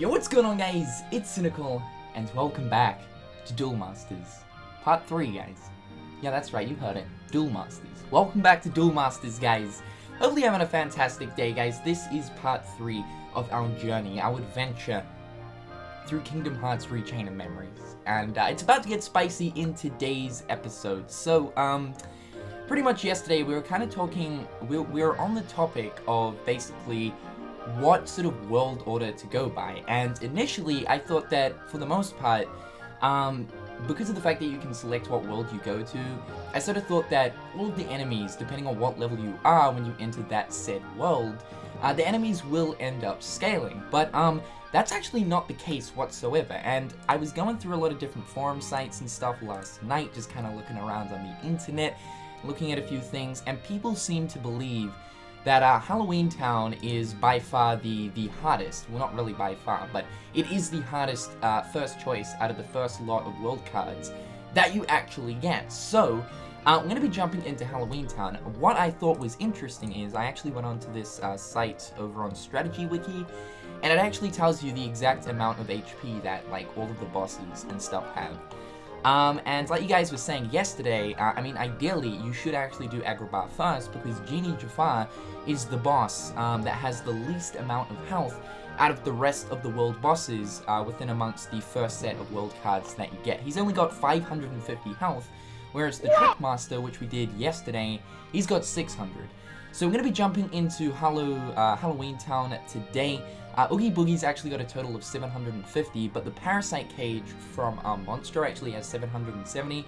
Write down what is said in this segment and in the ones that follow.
Yo, what's going on, guys? It's Cynical, and welcome back to Duel Masters. Part 3, guys. Yeah, that's right, you heard it. Duel Masters. Welcome back to Duel Masters, guys. Hopefully you're having a fantastic day, guys. This is part 3 of our journey, our adventure through Kingdom Hearts Rechain of Memories. And it's about to get spicy in today's episode. So, pretty much yesterday we were kind of talking, we were on the topic of basically what sort of world order to go by, and initially I thought that for the most part, because of the fact that you can select what world you go to, I sort of thought that all of the enemies, depending on what level you are when you enter that said world, the enemies will end up scaling, but that's actually not the case whatsoever. And I was going through a lot of different forum sites and stuff last night, just kind of looking around on the internet, looking at a few things, and people seem to believe that Halloween Town is by far the hardest. Well, not really by far, but it is the hardest first choice out of the first lot of world cards that you actually get. So, I'm going to be jumping into Halloween Town. What I thought was interesting is I actually went onto this site over on Strategy Wiki, and it actually tells you the exact amount of HP that like all of the bosses and stuff have. And like you guys were saying yesterday, I mean, ideally, you should actually do Agrabah first, because Genie Jafar is the boss that has the least amount of health out of the rest of the world bosses within amongst the first set of world cards that you get. He's only got 550 health, whereas the Trickmaster, which we did yesterday, he's got 600. So we're going to be jumping into Halloween Town today. Oogie Boogie's actually got a total of 750, but the Parasite Cage from Monster actually has 770.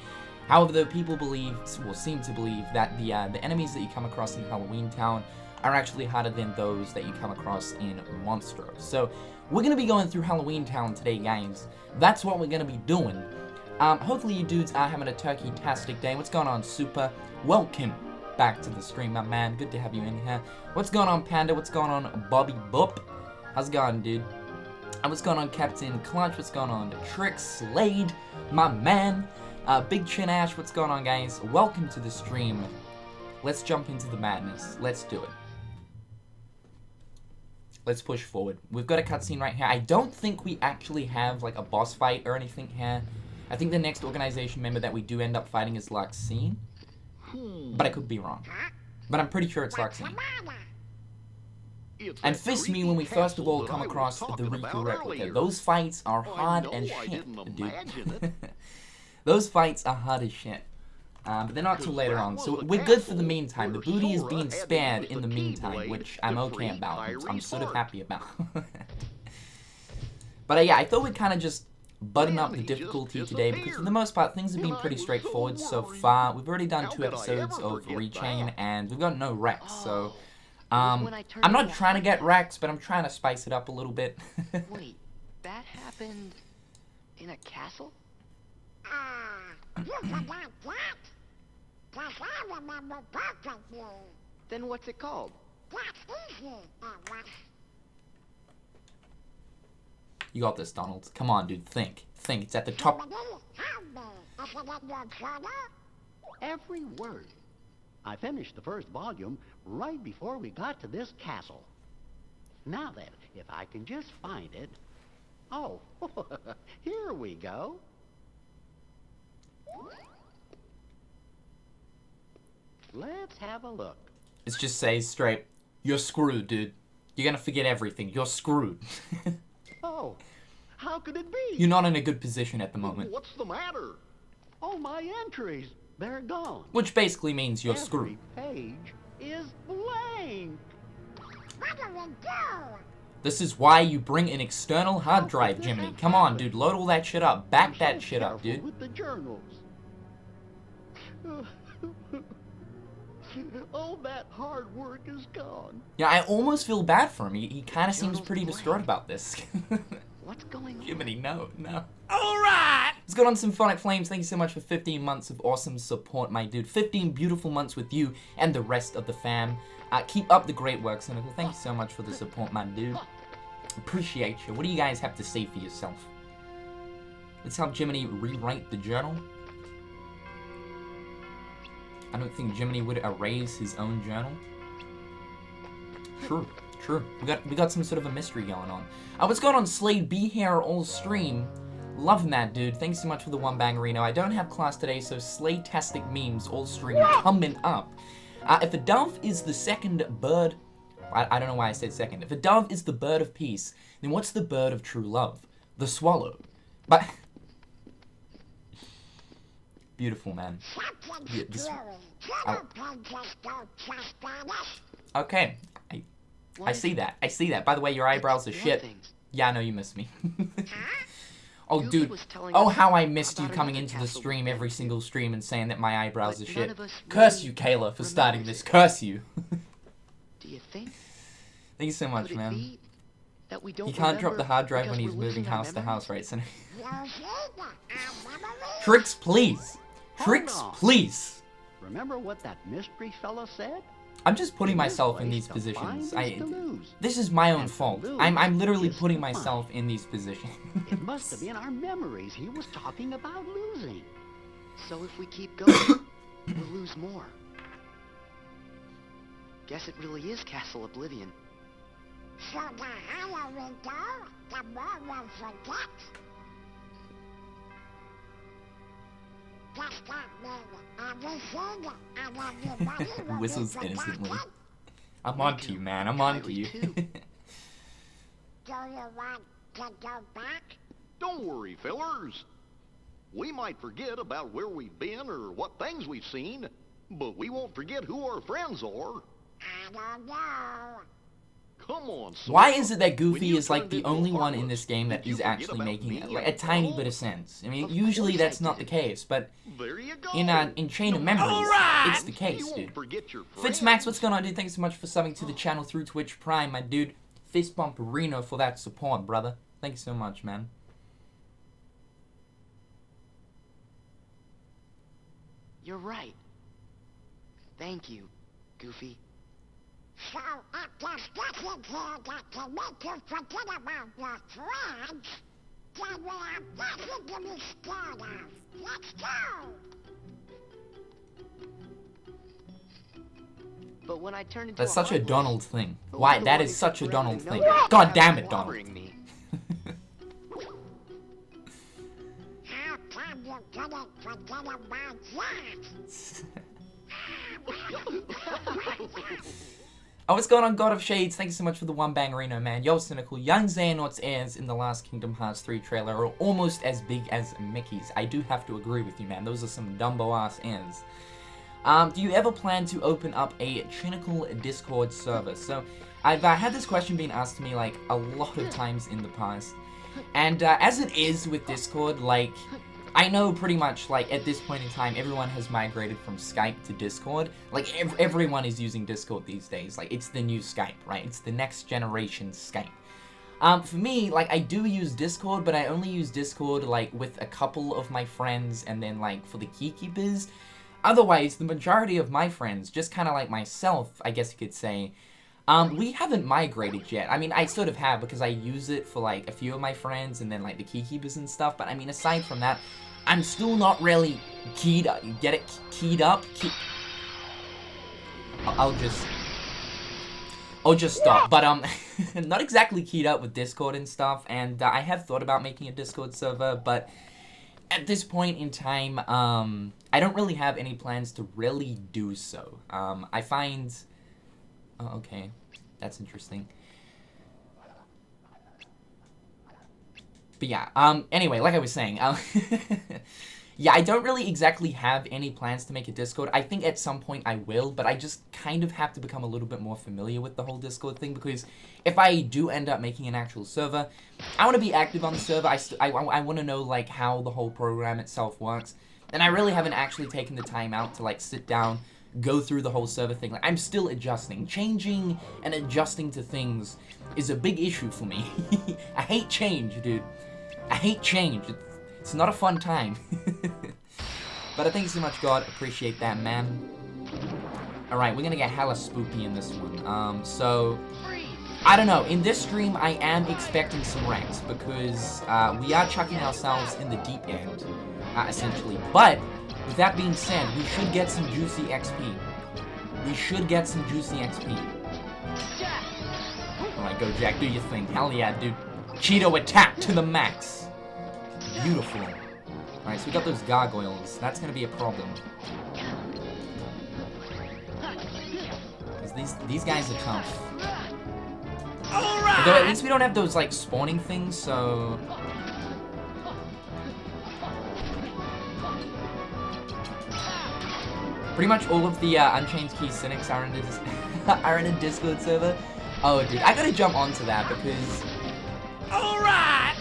However, the people believe, well, seem to believe, that the enemies that you come across in Halloween Town are actually harder than those that you come across in Monstro. So we're going to be going through Halloween Town today, guys. That's what we're going to be doing. Hopefully you dudes are having a turkey-tastic day. What's going on, Super? Welcome back to the stream, my man. Good to have you in here. What's going on, Panda? What's going on, Bobby Boop? How's it going, dude? And what's going on, Captain Clutch? What's going on, Trick Slade? My man. Big Chin Ash, what's going on, guys? Welcome to the stream. Let's jump into the madness. Let's do it. Let's push forward. We've got a cutscene right here. I don't think we actually have, like, a boss fight or anything here. I think the next organization member that we do end up fighting is Larxene. But I could be wrong. But I'm pretty sure it's Larxene. And Fist Me when we first of all come across the Riku replica. Those fights are hard as shit, dude. Those fights are hard as shit. But they're not till later on, so we're good for the meantime. The booty is being spared in the meantime, which I'm okay about. I'm sort of happy about. But yeah, I thought we'd kind of just button up the difficulty today, because for the most part, things have been pretty straightforward so far. We've already done 2 episodes of Rechain, and we've got no wrecks, so I'm not trying to get wrecks, but I'm trying to spice it up a little bit. Wait, that happened in a castle? Then what's it called? You got this, Donald. Come on, dude. Think. Think. It's at the top. Every word. I finished the first volume right before we got to this castle. Now then, if I can just find it... Oh, here we go. Let's have a look. It just says straight, you're screwed, dude. You're gonna forget everything. You're screwed. Oh, how could it be? You're not in a good position at the moment. What's the matter? Oh, my entries. They're gone. Which basically means you're screwed. Every page is blank. What do we do? This is why you bring an external hard drive, Jiminy. Come on, dude. Load all that shit up. Back that shit up, dude. With the journals. All that hard work is gone. Yeah, I almost feel bad for him. He kind of seems pretty distraught about this. What's going on? Jiminy, no. Alright! Let's go on Symphonic Flames. Thank you so much for 15 months of awesome support, my dude. 15 beautiful months with you and the rest of the fam. Keep up the great work, Cynical. Thank you so much for the support, my dude. Appreciate you. What do you guys have to say for yourself? Let's help Jiminy rewrite the journal. I don't think Jiminy would erase his own journal. True. True. We got some sort of a mystery going on. What's going on, Slade? Be here all stream. Loving that, dude. Thanks so much for the one bangerino. I don't have class today, so Slade-tastic memes all stream coming up. If a dove is the second bird... I don't know why I said second. If a dove is the bird of peace, then what's the bird of true love? The swallow. But... Beautiful, man. Yeah, okay. I see that. I see that. By the way, your eyebrows are shit. Yeah, I know you miss me. Oh, dude. Oh, how I missed you coming into the stream, every single stream, and saying that my eyebrows are shit. Curse you, Kayla, for starting this. Curse you. Do you think? Thank you so much, man. He can't drop the hard drive when he's moving house to house, right? So Tricks, please. Tricks, please. Remember what that mystery fella said? I'm just putting myself in these positions. This is my own fault. I'm literally putting myself in these positions. It must have been our memories he was talking about losing. So if we keep going, we'll lose more. Guess it really is Castle Oblivion. So the higher we go, the more we'll forget. Does that mean everything and everybody will Whistles be innocently. forgotten? I'm on to you, man. I'm on to you. Do you want to go back? Don't worry, fellers. We might forget about where we've been or what things we've seen, but we won't forget who our friends are. I don't know. Come on, son. Why is it that When Goofy you is like turned the into only a one in harmless, this game that did you is forget actually about making me like a and tiny Paul? bit of sense? I mean, Of usually course that's I not the did. case, but There you go. in Chain of Memories, it's the case, You won't dude. forget your friends. Fitzmax, what's going on, dude? Thanks so much for subbing to the channel through Twitch Prime, my dude. Fist bump Reno for that support, brother. Thank you so much, man. You're right. Thank you, Goofy. So it just doesn't here that to make you forget about your friends, then we have nothing to be scared of. Let's go! But when I turn into That's such a heartless, Donald thing. who's Why? the That one is who such a could Donald really thing. know God without damn it, Donald. bothering me? How come you couldn't forget about that? Oh, what's going on, God of Shades? Thank you so much for the one bangerino, man. Yo, Cynical. Young Xehanort's ears in the last Kingdom Hearts 3 trailer are almost as big as Mickey's. I do have to agree with you, man. Those are some Dumbo-ass ears. Do you ever plan to open up a Cynical Discord server? So, I've had this question being asked to me, like, a lot of times in the past. And as it is with Discord, like, I know pretty much, like, at this point in time, everyone has migrated from Skype to Discord. Like, everyone is using Discord these days. Like, it's the new Skype, right? It's the next generation Skype. For me, like, I do use Discord, but I only use Discord, like, with a couple of my friends, and then, like, for the keykeepers. Otherwise, the majority of my friends, just kind of like myself, I guess you could say, we haven't migrated yet. I mean, I sort of have, because I use it for, like, a few of my friends, and then, like, the keykeepers and stuff, but, I mean, aside from that, I'm still not really keyed up. Get it? Keyed up? I'll just stop. But, not exactly keyed up with Discord and stuff, and I have thought about making a Discord server, but at this point in time, I don't really have any plans to really do so. I find... Oh, okay. That's interesting. But yeah, anyway, like I was saying, yeah, I don't really exactly have any plans to make a Discord. I think at some point I will, but I just kind of have to become a little bit more familiar with the whole Discord thing, because if I do end up making an actual server, I want to be active on the server. I want to know, like, how the whole program itself works, and I really haven't actually taken the time out to, like, sit down, go through the whole server thing. Like, I'm still adjusting. Changing and adjusting to things is a big issue for me. I hate change, dude. I hate change. It's not a fun time. But I thank you so much, God. Appreciate that, man. Alright, we're gonna get hella spoopy in this one. So, I don't know. In this stream, I am expecting some wrecks, because we are chucking ourselves in the deep end, essentially. But, with that being said, we should get some juicy XP. We should get some juicy XP. Alright, go Jack, do your thing. Hell yeah, dude. Cheeto attack to the max. Beautiful. Alright, so we got those gargoyles. That's gonna be a problem. Because these guys are tough. Although at least we don't have those, like, spawning things, so... Pretty much all of the Unchained Key Cynics are in a Discord server. Oh, dude, I gotta jump onto that because... Alright!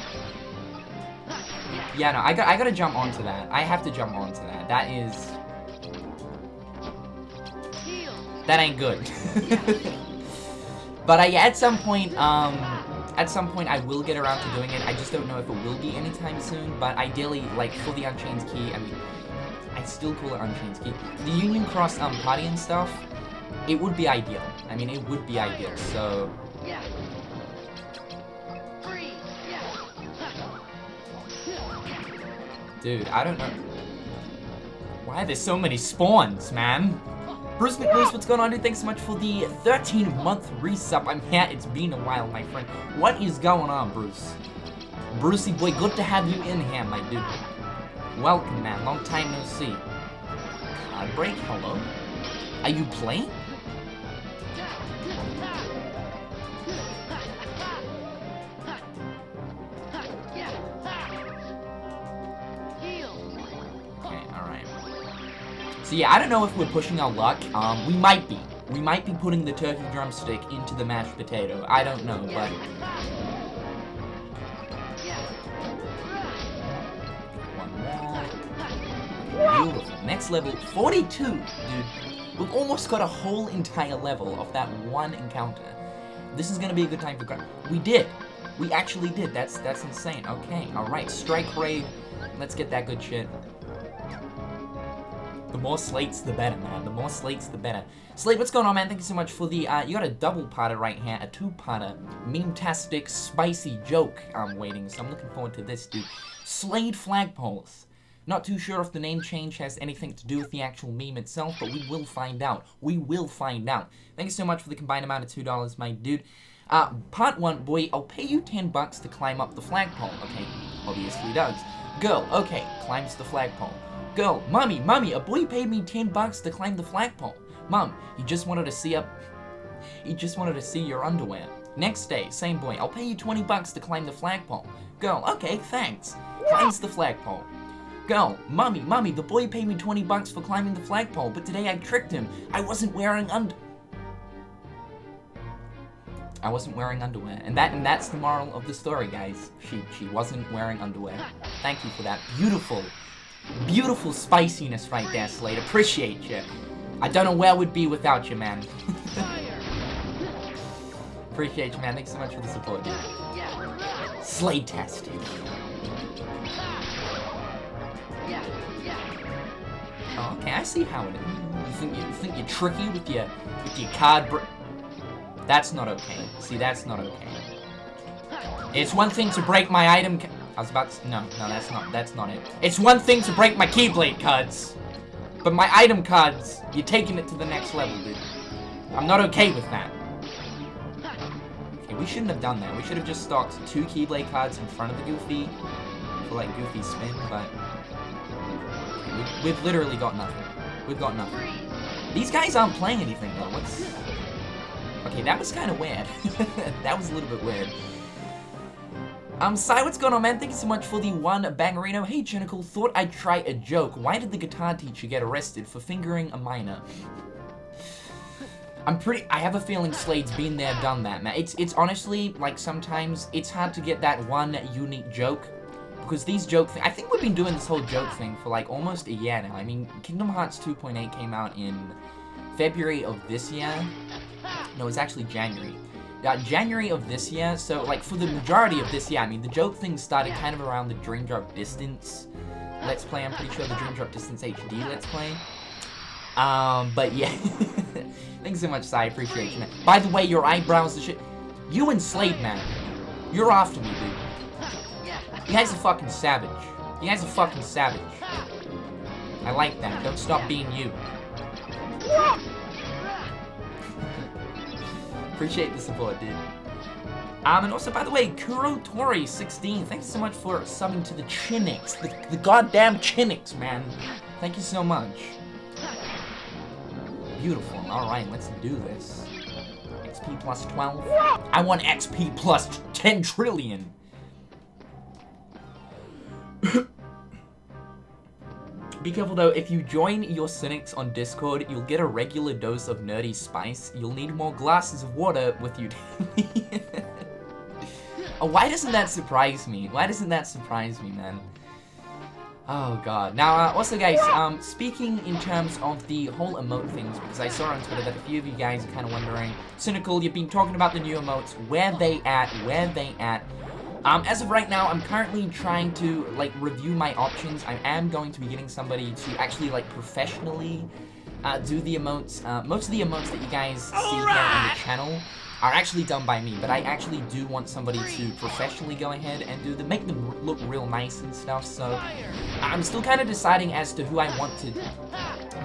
Yeah, no, I gotta jump onto that. I have to jump onto that. That is... That ain't good. But yeah, at some point I will get around to doing it. I just don't know if it will be anytime soon. But ideally, like, for the Unchained Key, I mean... I still call it Unchained Key. The Union Cross party and stuff, it would be ideal. I mean, it would be ideal, so... Dude, I don't know. Why are there so many spawns, man? Bruce McMoose, what's going on, dude? Thanks so much for the 13-month resub. I'm here. It's been a while, my friend. What is going on, Bruce? Brucey boy, good to have you in here, my dude. Welcome, man. Long time no see. Card break? Hello? Are you playing? Okay, alright. So yeah, I don't know if we're pushing our luck. We might be. We might be putting the turkey drumstick into the mashed potato. I don't know, but... Beautiful. Next level, 42, dude. We've almost got a whole entire level of that one encounter. This is gonna be a good time for grab. We did. We actually did. That's insane. Okay, alright. Strike raid. Let's get that good shit. The more slates, the better, man. The more slates, the better. Slate, what's going on, man? Thank you so much for the, you got a double-parter right here, a two-parter, meme-tastic, spicy joke I'm waiting, so I'm looking forward to this, dude. Slade flagpoles. Not too sure if the name change has anything to do with the actual meme itself, but we will find out. We will find out. Thank you so much for the combined amount of $2, my dude. Part 1, boy, I'll pay you $10 to climb up the flagpole. Okay, obviously does. Girl, okay, climbs the flagpole. Girl, mommy, a boy paid me $10 to climb the flagpole. Mom, he just wanted to see your underwear. Next day, same boy, I'll pay you $20 to climb the flagpole. Girl, okay, thanks. Climbs the flagpole. Girl, mommy, the boy paid me $20 for climbing the flagpole, but today I tricked him. I wasn't wearing underwear. And that's the moral of the story, guys. She wasn't wearing underwear. Thank you for that beautiful spiciness right there, Slade. Appreciate you. I don't know where we'd be without you, man. Appreciate you, man. Thanks so much for the support, dude. Slade tested. Oh, okay, I see how it is. You think you're tricky with your card That's not okay. See, that's not okay. It's one thing to break my item I was about to... No, that's not it. It's one thing to break my Keyblade cards. But my item cards, you're taking it to the next level, dude. I'm not okay with that. Okay, we shouldn't have done that. We should have just stocked 2 Keyblade cards in front of the Goofy. For, like, Goofy spin, but... We've literally got nothing. We've got nothing. These guys aren't playing anything, though. What's... Okay, that was kind of weird. That was a little bit weird. Sai, what's going on, man? Thank you so much for the 1 bangerino. Hey, Cynical, thought I'd try a joke. Why did the guitar teacher get arrested for fingering a minor? I have a feeling Slade's been there, done that, man. It's honestly, like, sometimes it's hard to get that one unique joke. Because these joke things, I think we've been doing this whole joke thing for, like, almost a year now. I mean, Kingdom Hearts 2.8 came out in February of this year. No, it's actually January. January of this year, so, like, for the majority of this year, I mean, the joke thing started kind of around the Dream Drop Distance Let's Play. I'm pretty sure the Dream Drop Distance HD Let's Play. But yeah. Thanks so much, Sai. Appreciate you, man. By the way, your eyebrows and shit. You and Slade, man. You're after me, dude. You guys are fucking savage. You guys are fucking savage. I like that. Don't stop being you. Appreciate the support, dude. And also, by the way, KuroTori16, thanks so much for subbing to the Chinix. The goddamn Chinix, man. Thank you so much. Beautiful. Alright, let's do this. XP plus 12. I want XP plus 10 trillion. Be careful though, if you join your Cynics on Discord, you'll get a regular dose of nerdy spice. You'll need more glasses of water with you daily. Oh, why doesn't that surprise me? Why doesn't that surprise me, man? Oh god. Now, also guys, speaking in terms of the whole emote things, because I saw on Twitter that a few of you guys are kind of wondering, Cynical, you've been talking about the new emotes, where they at? As of right now, I'm currently trying to, like, review my options. I am going to be getting somebody to actually, like, professionally do the emotes. Most of the emotes that you guys see here on the channel are actually done by me, but I actually do want somebody to professionally go ahead and do them, make them look real nice and stuff, so I'm still kind of deciding as to who I want to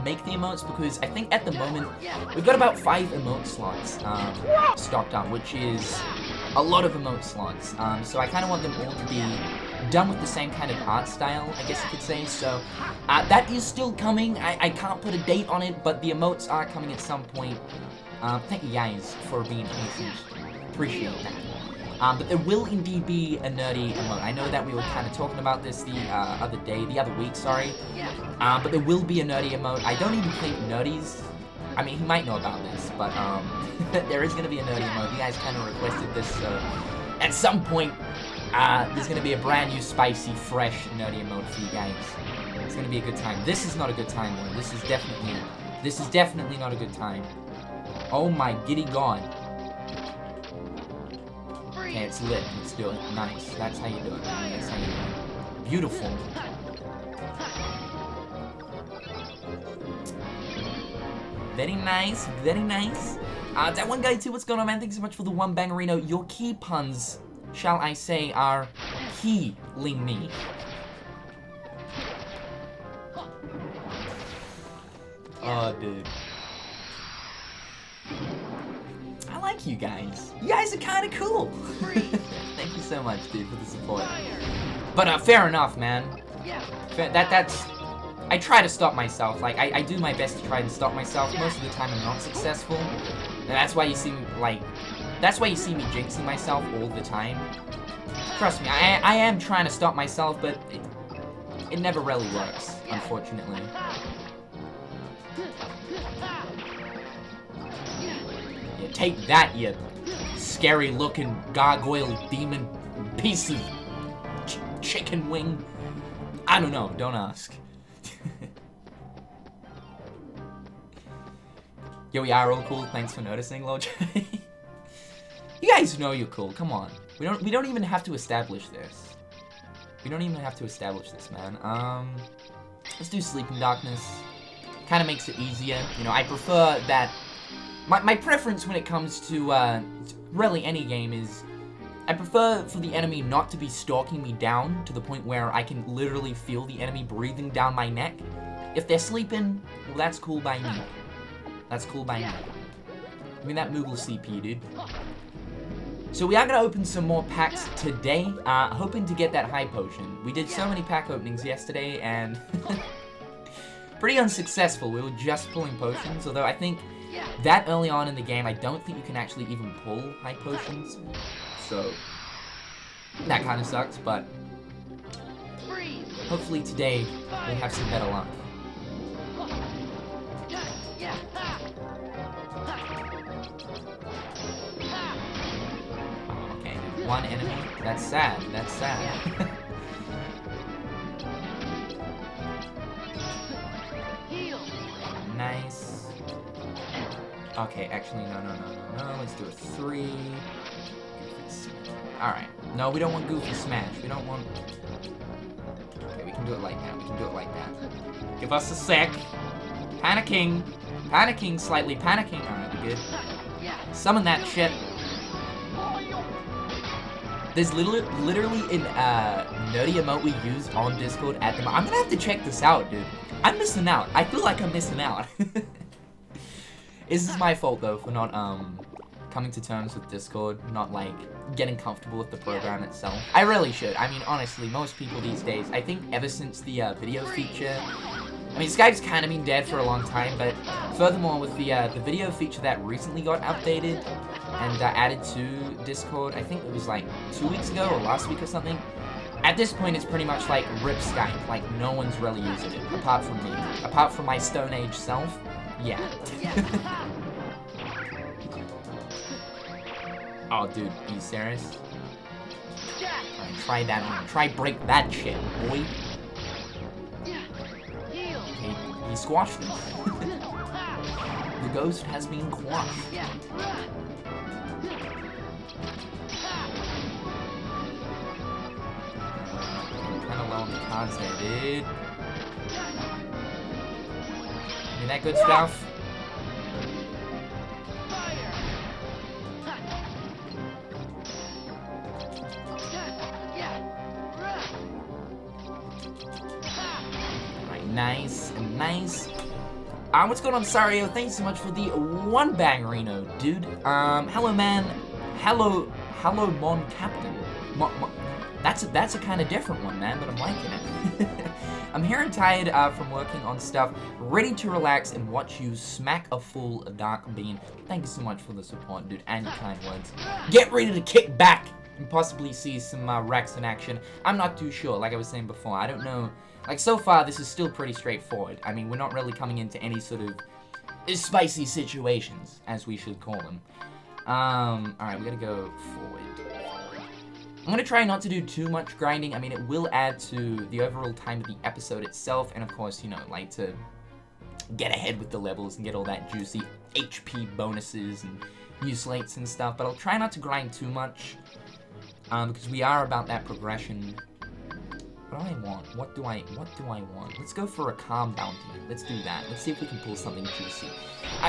make the emotes, because I think at the moment, we've got about 5 emote slots stocked up, which is a lot of emote slots, so I kind of want them all to be done with the same kind of art style, I guess you could say, so that is still coming. I can't put a date on it, but the emotes are coming at some point. Thank you guys for being patient. Appreciate that. But there will indeed be a nerdy emote. I know that we were kind of talking about this the other week, sorry. But there will be a nerdy emote. I don't even think nerdies, I mean, he might know about this, but there is going to be a nerdy emote. You guys kind of requested this, so at some point, there's going to be a brand new, spicy, fresh nerdy emote for you guys. It's going to be a good time. This is not a good time, though. This is definitely not a good time. Oh my giddy god. Okay, it's lit. Let's do it. Nice. That's how you do it. That's how you do it. Beautiful. Very nice. Very nice. That one guy too, what's going on, man? Thanks so much for the one bangerino. Your key puns, shall I say, are healing me. Oh, dude. I like you guys. You guys are kind of cool. Thank you so much, dude, for the support. But fair enough, man. That's. I try to stop myself. Like I do my best to try and stop myself. Most of the time, I'm not successful. And that's why you see me That's why you see me jinxing myself all the time. Trust me, I am trying to stop myself, but it never really works, unfortunately. Yeah, take that, you scary-looking gargoyle demon piece of chicken wing. I don't know, don't ask. Yo, we are all cool. Thanks for noticing, Lord. You guys know you're cool. Come on. We don't even have to establish this. We don't even have to establish this, man. Let's do Sleep in Darkness. Kind of makes it easier. You know, I prefer that. My preference when it comes to really any game is I prefer for the enemy not to be stalking me down to the point where I can literally feel the enemy breathing down my neck. If they're sleeping, well, that's cool by me. That's cool by me. I mean, that Moogle CP, dude. So we are going to open some more packs today, hoping to get that high potion. We did so many pack openings yesterday, and pretty unsuccessful. We were just pulling potions, although I think that early on in the game, I don't think you can actually even pull high potions. So, that kind of sucks, but hopefully today we'll have some better luck. Okay, one enemy. That's sad. That's sad. Nice. Okay, actually, no. Let's do a 3. Alright. No, we don't want Goofy Smash. We don't want... Okay, we can do it like that. We can do it like that. Give us a sec. Panicking. Panicking slightly. Panicking. Alright, we good. Summon that shit. There's literally an nerdy emote we use on Discord at the moment. I'm gonna have to check this out, dude. I'm missing out. I feel like I'm missing out. This is my fault, though, for not, coming to terms with Discord, not like getting comfortable with the program itself. I really should. I mean, honestly, most people these days, I think ever since the video feature, I mean, Skype's kind of been dead for a long time, but furthermore, with the video feature that recently got updated and added to Discord, I think it was like 2 weeks ago or last week or something. At this point, it's pretty much like RIP Skype. Like, no one's really using it, apart from me. Apart from my Stone Age self, yeah. Oh, dude, are you serious? Alright, try that one. Try break that shit, boy. Okay, he squashed him. The ghost has been quashed. Kinda low on the cards there, dude. Isn't that good stuff? Nice, nice. What's going on, Sario? Thanks so much for the one bangerino, dude. Hello, man. Hello, Mon Captain. That's a kind of different one, man, but I'm liking it. I'm here and tired from working on stuff, ready to relax and watch you smack a full dark bean. Thank you so much for the support, dude, and your kind words. Get ready to kick back and possibly see some Rex in action. I'm not too sure, like I was saying before. I don't know. Like, so far, this is still pretty straightforward. I mean, we're not really coming into any sort of spicy situations, as we should call them. Alright, we gotta go forward. I'm gonna try not to do too much grinding. I mean, it will add to the overall time of the episode itself, and of course, you know, like to get ahead with the levels and get all that juicy HP bonuses and new slates and stuff, but I'll try not to grind too much, because we are about that progression. What do I want? What do I want? Let's go for a CoM bounty. Let's do that. Let's see if we can pull something juicy.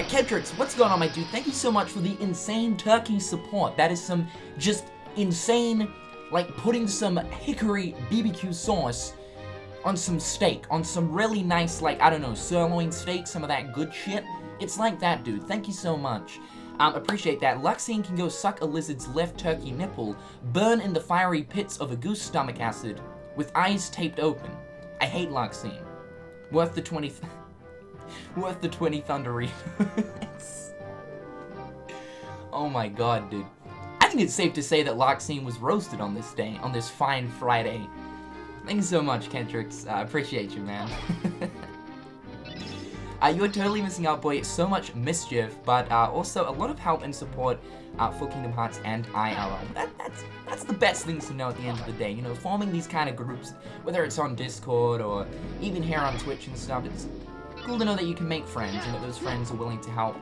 Kendricks, what's going on, my dude? Thank you so much for the insane turkey support. That is some just insane, like putting some hickory BBQ sauce on some steak, on some really nice, like, I don't know, sirloin steak, some of that good shit. It's like that, dude. Thank you so much. Appreciate that. Luxine can go suck a lizard's left turkey nipple, burn in the fiery pits of a goose stomach acid, with eyes taped open. I hate Luxine. Worth the 20 Thunderinos. Oh my god, dude. I think it's safe to say that Luxine was roasted on this day, on this fine Friday. Thanks so much, Kendricks. I appreciate you, man. You're totally missing out, boy. So much mischief, but also a lot of help and support for Kingdom Hearts and IRL. That's the best things to know at the end of the day. You know, forming these kind of groups, whether it's on Discord or even here on Twitch and stuff, it's cool to know that you can make friends and that those friends are willing to help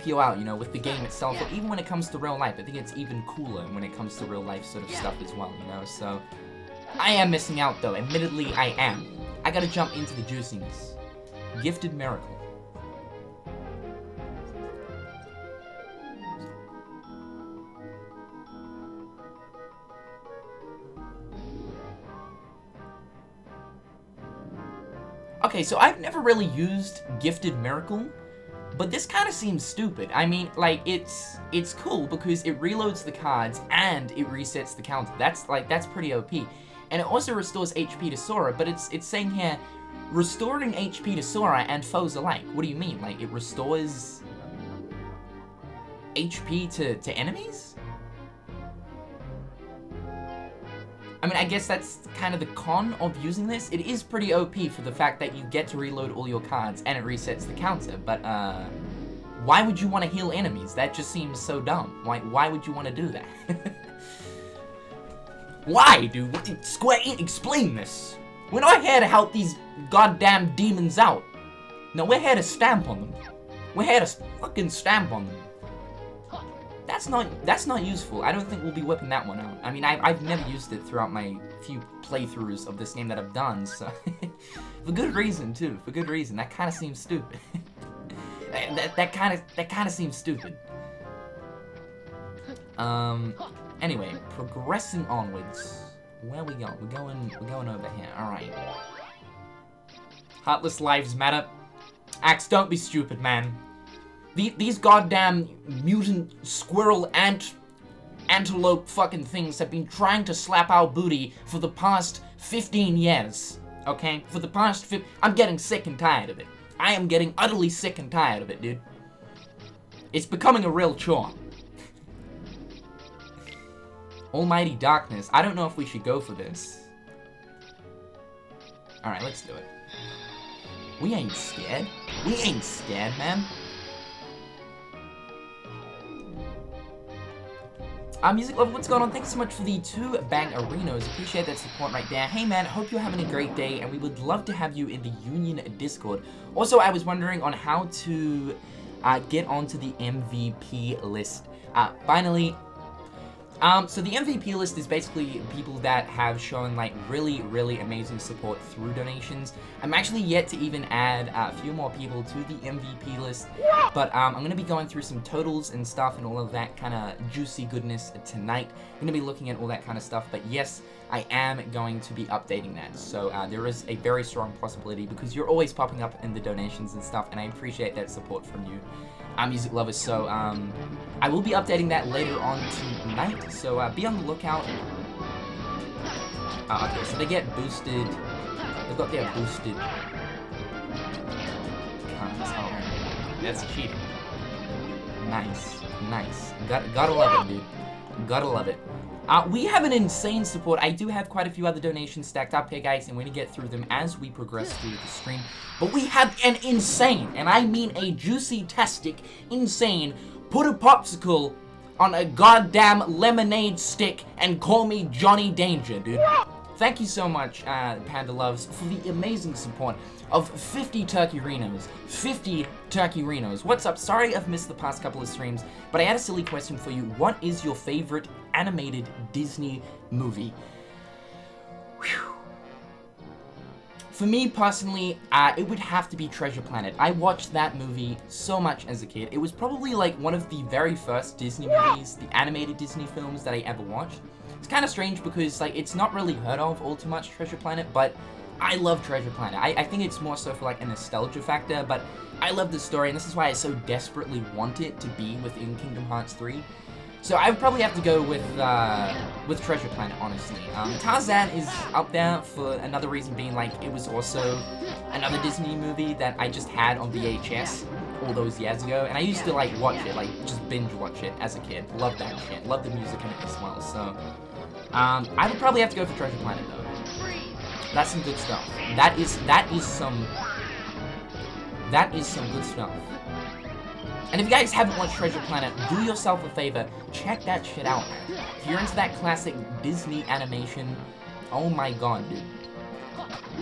you out, you know, with the game itself. Or even when it comes to real life, I think it's even cooler when it comes to real life sort of stuff as well, you know. So I am missing out, though. Admittedly, I am. I gotta jump into the juiciness. Gifted Miracle. Okay, so I've never really used Gifted Miracle, but this kind of seems stupid. I mean, like, it's cool because it reloads the cards and it resets the counter. That's pretty OP. And it also restores HP to Sora, but it's saying here, restoring HP to Sora and foes alike. What do you mean? Like, it restores HP to enemies? I mean, I guess that's kind of the con of using this. It is pretty OP for the fact that you get to reload all your cards and it resets the counter, but, why would you want to heal enemies? That just seems so dumb. Why would you want to do that? Why, dude? Square Enix, explain this. We're not here to help these goddamn demons out. No, we're here to stamp on them. We're here to fucking stamp on them. That's not useful. I don't think we'll be whipping that one out. I mean, I've never used it throughout my few playthroughs of this game that I've done, so... For good reason, too. For good reason. That kind of seems stupid. that kind of seems stupid. Anyway, progressing onwards. Where we go? We're going over here. Alright. Heartless lives matter. Axe, don't be stupid, man. These goddamn mutant squirrel antelope fucking things have been trying to slap our booty for the past 15 years. Okay? For the past I'm getting sick and tired of it. I am getting utterly sick and tired of it, dude. It's becoming a real chore. Almighty Darkness. I don't know if we should go for this. Alright, let's do it. We ain't scared. We ain't scared, man. Music Lover, what's going on? Thanks so much for the 2 bang arenas. Appreciate that support right there. Hey man, hope you're having a great day, and we would love to have you in the Union Discord. Also, I was wondering on how to get onto the MVP list. Finally, so the MVP list is basically people that have shown like really, really amazing support through donations. I'm actually yet to even add a few more people to the MVP list, but I'm going to be going through some totals and stuff and all of that kind of juicy goodness tonight. I'm going to be looking at all that kind of stuff, but yes, I am going to be updating that. So there is a very strong possibility because you're always popping up in the donations and stuff, and I appreciate that support from you. Music Lovers, so I will be updating that later on tonight, so be on the lookout. Okay, so they get boosted. They've got their boosted. Oh, that's cheating. Nice, nice. Gotta love it, dude. Gotta love it. We have an insane support. I do have quite a few other donations stacked up here, guys, and we're going to get through them as we progress through the stream. But we have an insane, and I mean a juicy-tastic, insane, put a popsicle on a goddamn lemonade stick and call me Johnny Danger, dude. Thank you so much, Panda Loves, for the amazing support of 50 Turkey Renos. 50 Turkey Renos. What's up? Sorry I've missed the past couple of streams, but I had a silly question for you. What is your favorite animated Disney movie? Whew. For me, personally, it would have to be Treasure Planet. I watched that movie so much as a kid. It was probably like one of the very first Disney movies, the animated Disney films that I ever watched. It's kind of strange because like it's not really heard of all too much, Treasure Planet, but I love Treasure Planet. I think it's more so for like a nostalgia factor, but I love the story, and this is why I so desperately want it to be within Kingdom Hearts 3. So I would probably have to go with Treasure Planet, honestly. Tarzan is up there for another reason being like it was also another Disney movie that I just had on VHS all those years ago, and I used to like watch it, like just binge watch it as a kid. Love that shit. Love the music in it as well. So I would probably have to go for Treasure Planet though. That's some good stuff. That is some good stuff. And if you guys haven't watched Treasure Planet, do yourself a favor, check that shit out, man. If you're into that classic Disney animation, oh my god, dude.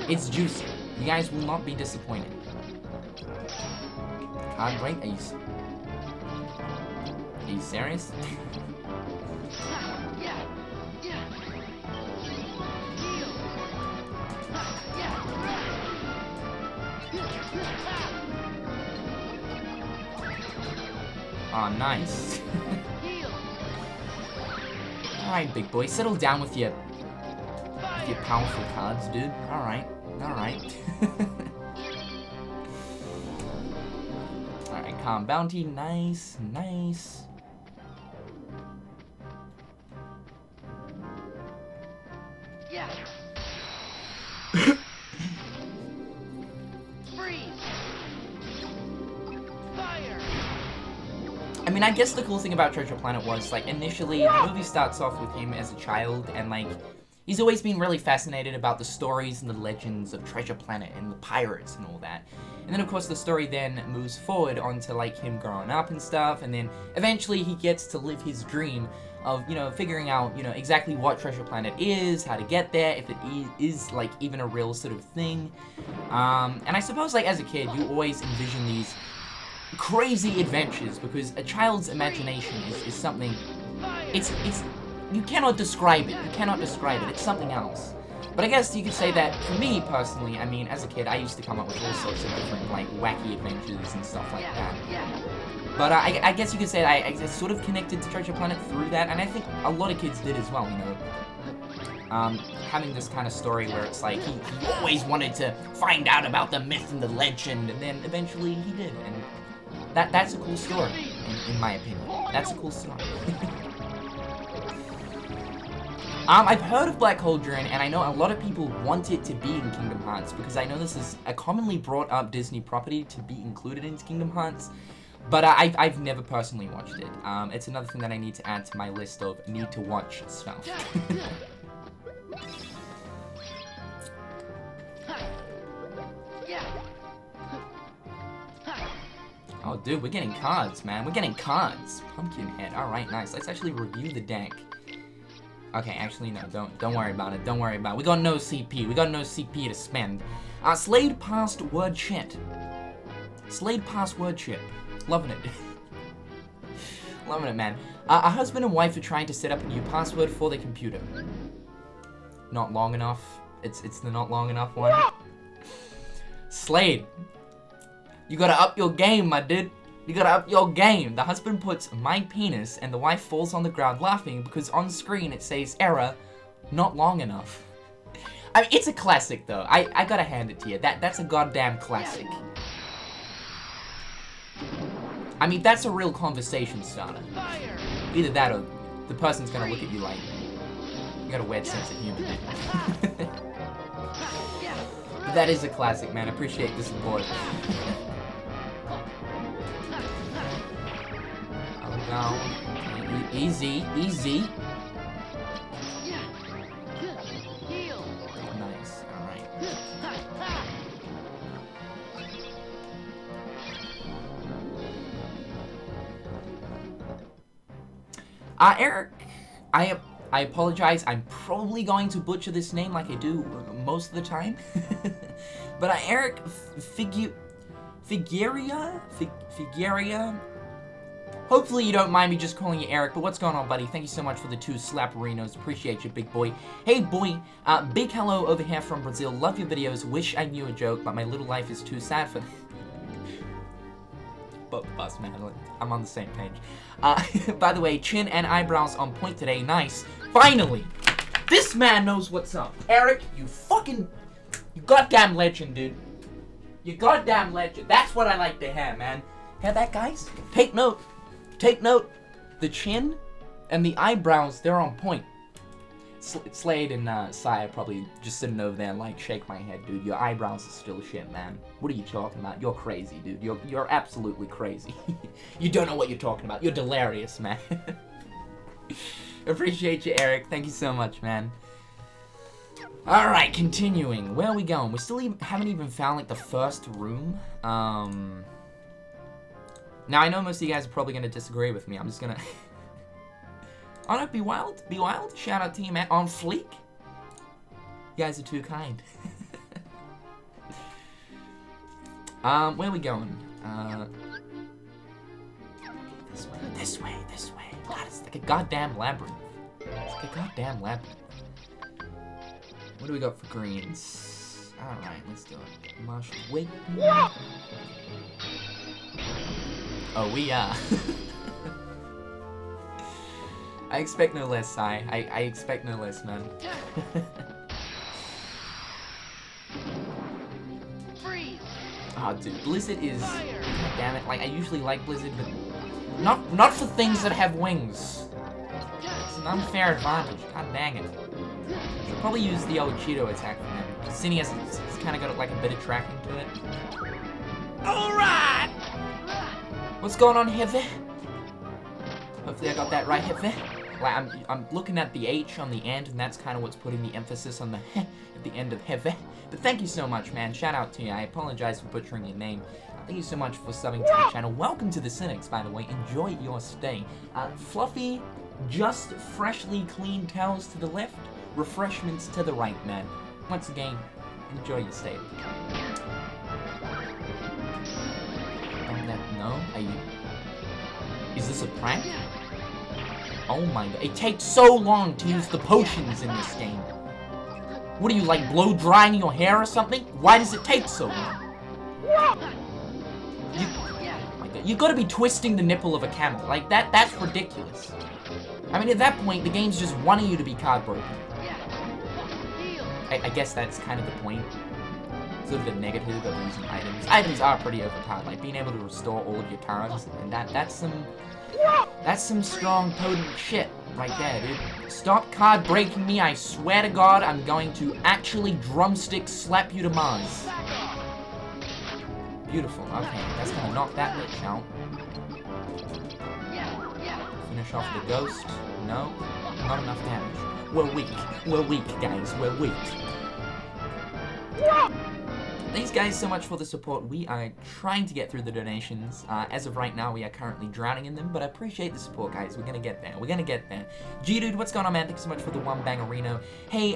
It's juicy. You guys will not be disappointed. Card break? Are you serious? Oh, nice. Alright, big boy. Settle down with your powerful cards, dude. Alright. Alright. Alright, calm bounty. Nice. Nice. Yeah. I mean, I guess the cool thing about Treasure Planet was, like, initially, the movie starts off with him as a child, and, like, he's always been really fascinated about the stories and the legends of Treasure Planet and the pirates and all that. And then, of course, the story then moves forward onto, like, him growing up and stuff, and then eventually he gets to live his dream of, you know, figuring out, you know, exactly what Treasure Planet is, how to get there, if it is like, even a real sort of thing. And I suppose, like, as a kid, you always envision these crazy adventures, because a child's imagination is something, it's you cannot describe it, it's something else. But I guess you could say that, for me personally, I mean, as a kid, I used to come up with all sorts of different, like, wacky adventures and stuff like that. But I guess you could say that I sort of connected to Treasure Planet through that, and I think a lot of kids did as well, you know. Having this kind of story where it's like, he always wanted to find out about the myth and the legend, and then eventually he did, and That's a cool story, in my opinion. That's a cool story. I've heard of Black Cauldron, and I know a lot of people want it to be in Kingdom Hearts, because I know this is a commonly brought up Disney property to be included in Kingdom Hearts, but I've never personally watched it. It's another thing that I need to add to my list of need to watch stuff. Oh, dude, we're getting cards, man. We're getting cards. Pumpkinhead. Alright, nice. Let's actually review the deck. Okay, actually, no. Don't worry about it. Don't worry about it. We got no CP. We got no CP to spend. Slade past word shit. Slade past word shit. Loving it. Loving it, man. A husband and wife are trying to set up a new password for their computer. Not long enough. It's the not long enough one. Slade. You gotta up your game, my dude. You gotta up your game. The husband puts my penis and the wife falls on the ground laughing because on screen it says error, not long enough. I mean, it's a classic though. I gotta hand it to you. That's a goddamn classic. I mean, that's a real conversation starter. Either that or the person's gonna look at you like, you got a weird sense of humor, dude. That is a classic, man. I appreciate the support. No. Easy, easy. Nice, alright. Eric, I apologize. I'm probably going to butcher this name like I do most of the time. But Eric Figueria? Hopefully you don't mind me just calling you Eric, but what's going on, buddy? Thank you so much for the 2 slapperinos. Appreciate you, big boy. Hey, boy. Big hello over here from Brazil. Love your videos. Wish I knew a joke, but my little life is too sad for... Both of us, man. I'm on the same page. By the way, chin and eyebrows on point today. Nice. Finally! This man knows what's up. Eric, you goddamn legend, dude. You goddamn legend. That's what I like to hear, man. Hear that, guys? Take note. Take note, the chin and the eyebrows, they're on point. Slade and Saya probably just sitting over there and like, shake my head, dude. Your eyebrows are still shit, man. What are you talking about? You're crazy, dude. You're absolutely crazy. You don't know what you're talking about. You're delirious, man. Appreciate you, Eric. Thank you so much, man. Alright, continuing. Where are we going? We still haven't even found, like, the first room. Now, I know most of you guys are probably going to disagree with me. I'm just going to... Oh, no, be wild. Be wild. Shout out to you, man. On fleek. You guys are too kind. Where are we going? This way, this way, this way. God, it's like a goddamn labyrinth. It's like a goddamn labyrinth. What do we got for greens? Alright, let's do it. Marsh, wait. Oh, we are. I expect no less, Sai. I expect no less, man. Freeze. Oh, dude, Blizzard is... God damn it. Like, I usually like Blizzard, but... Not for things that have wings. It's an unfair advantage. God dang it. Should probably use the old Cheeto attack from him. Since it's kind of got like a bit of tracking to it. Alright! What's going on, Heavy? Hopefully I got that right, Heavy. Like, I'm looking at the H on the end, and that's kind of what's putting the emphasis on the at the end of Heavy. But thank you so much, man. Shout out to you. I apologize for butchering your name. Thank you so much for subbing to the channel. Welcome to the Cynics, by the way. Enjoy your stay. Fluffy, just freshly cleaned towels to the left, refreshments to the right, man. Once again, enjoy your stay. No? Is this a prank? Oh my god. It takes so long to use the potions in this game. What are you, like, blow drying your hair or something? Why does it take so long? You gotta be twisting the nipple of a camel. Like, that's ridiculous. I mean, at that point, the game's just wanting you to be cardboard. I guess that's kind of the point. sort of a negative of using items. Items are pretty overpowered, like being able to restore all of your cards, and that's some strong, potent shit right there, dude. Stop card breaking me, I swear to God, I'm going to actually drumstick slap you to Mars. Beautiful, okay, that's gonna knock that bitch out. Finish off the ghost. No, not enough damage. We're weak, guys, we're weak. Thanks guys so much for the support. We are trying to get through the donations. As of right now, we are currently drowning in them, but I appreciate the support, guys. We're gonna get there. We're gonna get there. G-Dude, what's going on, man? Thanks so much for the one bangerino. Hey,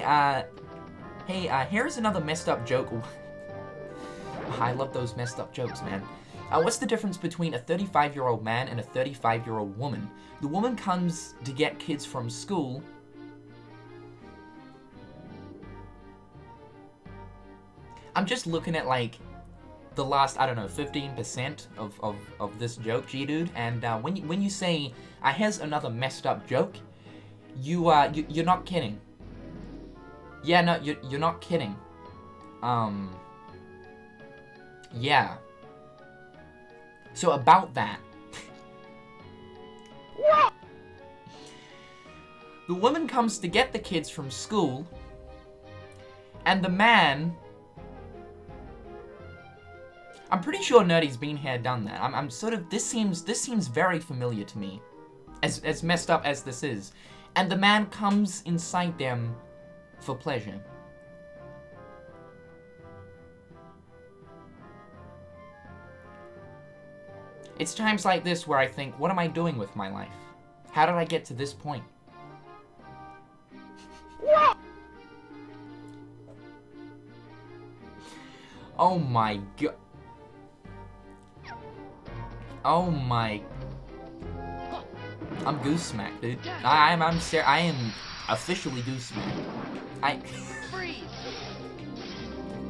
here's another messed up joke. I love those messed up jokes, man. What's the difference between a 35-year-old man and a 35-year-old woman? The woman comes to get kids from school. I'm just looking at, like, the last, I don't know, 15% of this joke, G-Dude, and when you say, here's another messed up joke, you're not kidding. Yeah, no, you're not kidding. Yeah. So about that. The woman comes to get the kids from school, and the man... I'm pretty sure Nerdy's been here, done that. I'm sort of... This seems very familiar to me. As messed up as this is. And the man comes inside them for pleasure. It's times like this where I think, what am I doing with my life? How did I get to this point? Oh my god. Oh my... I'm goose smacked, dude. I am officially goose smacked. Freeze!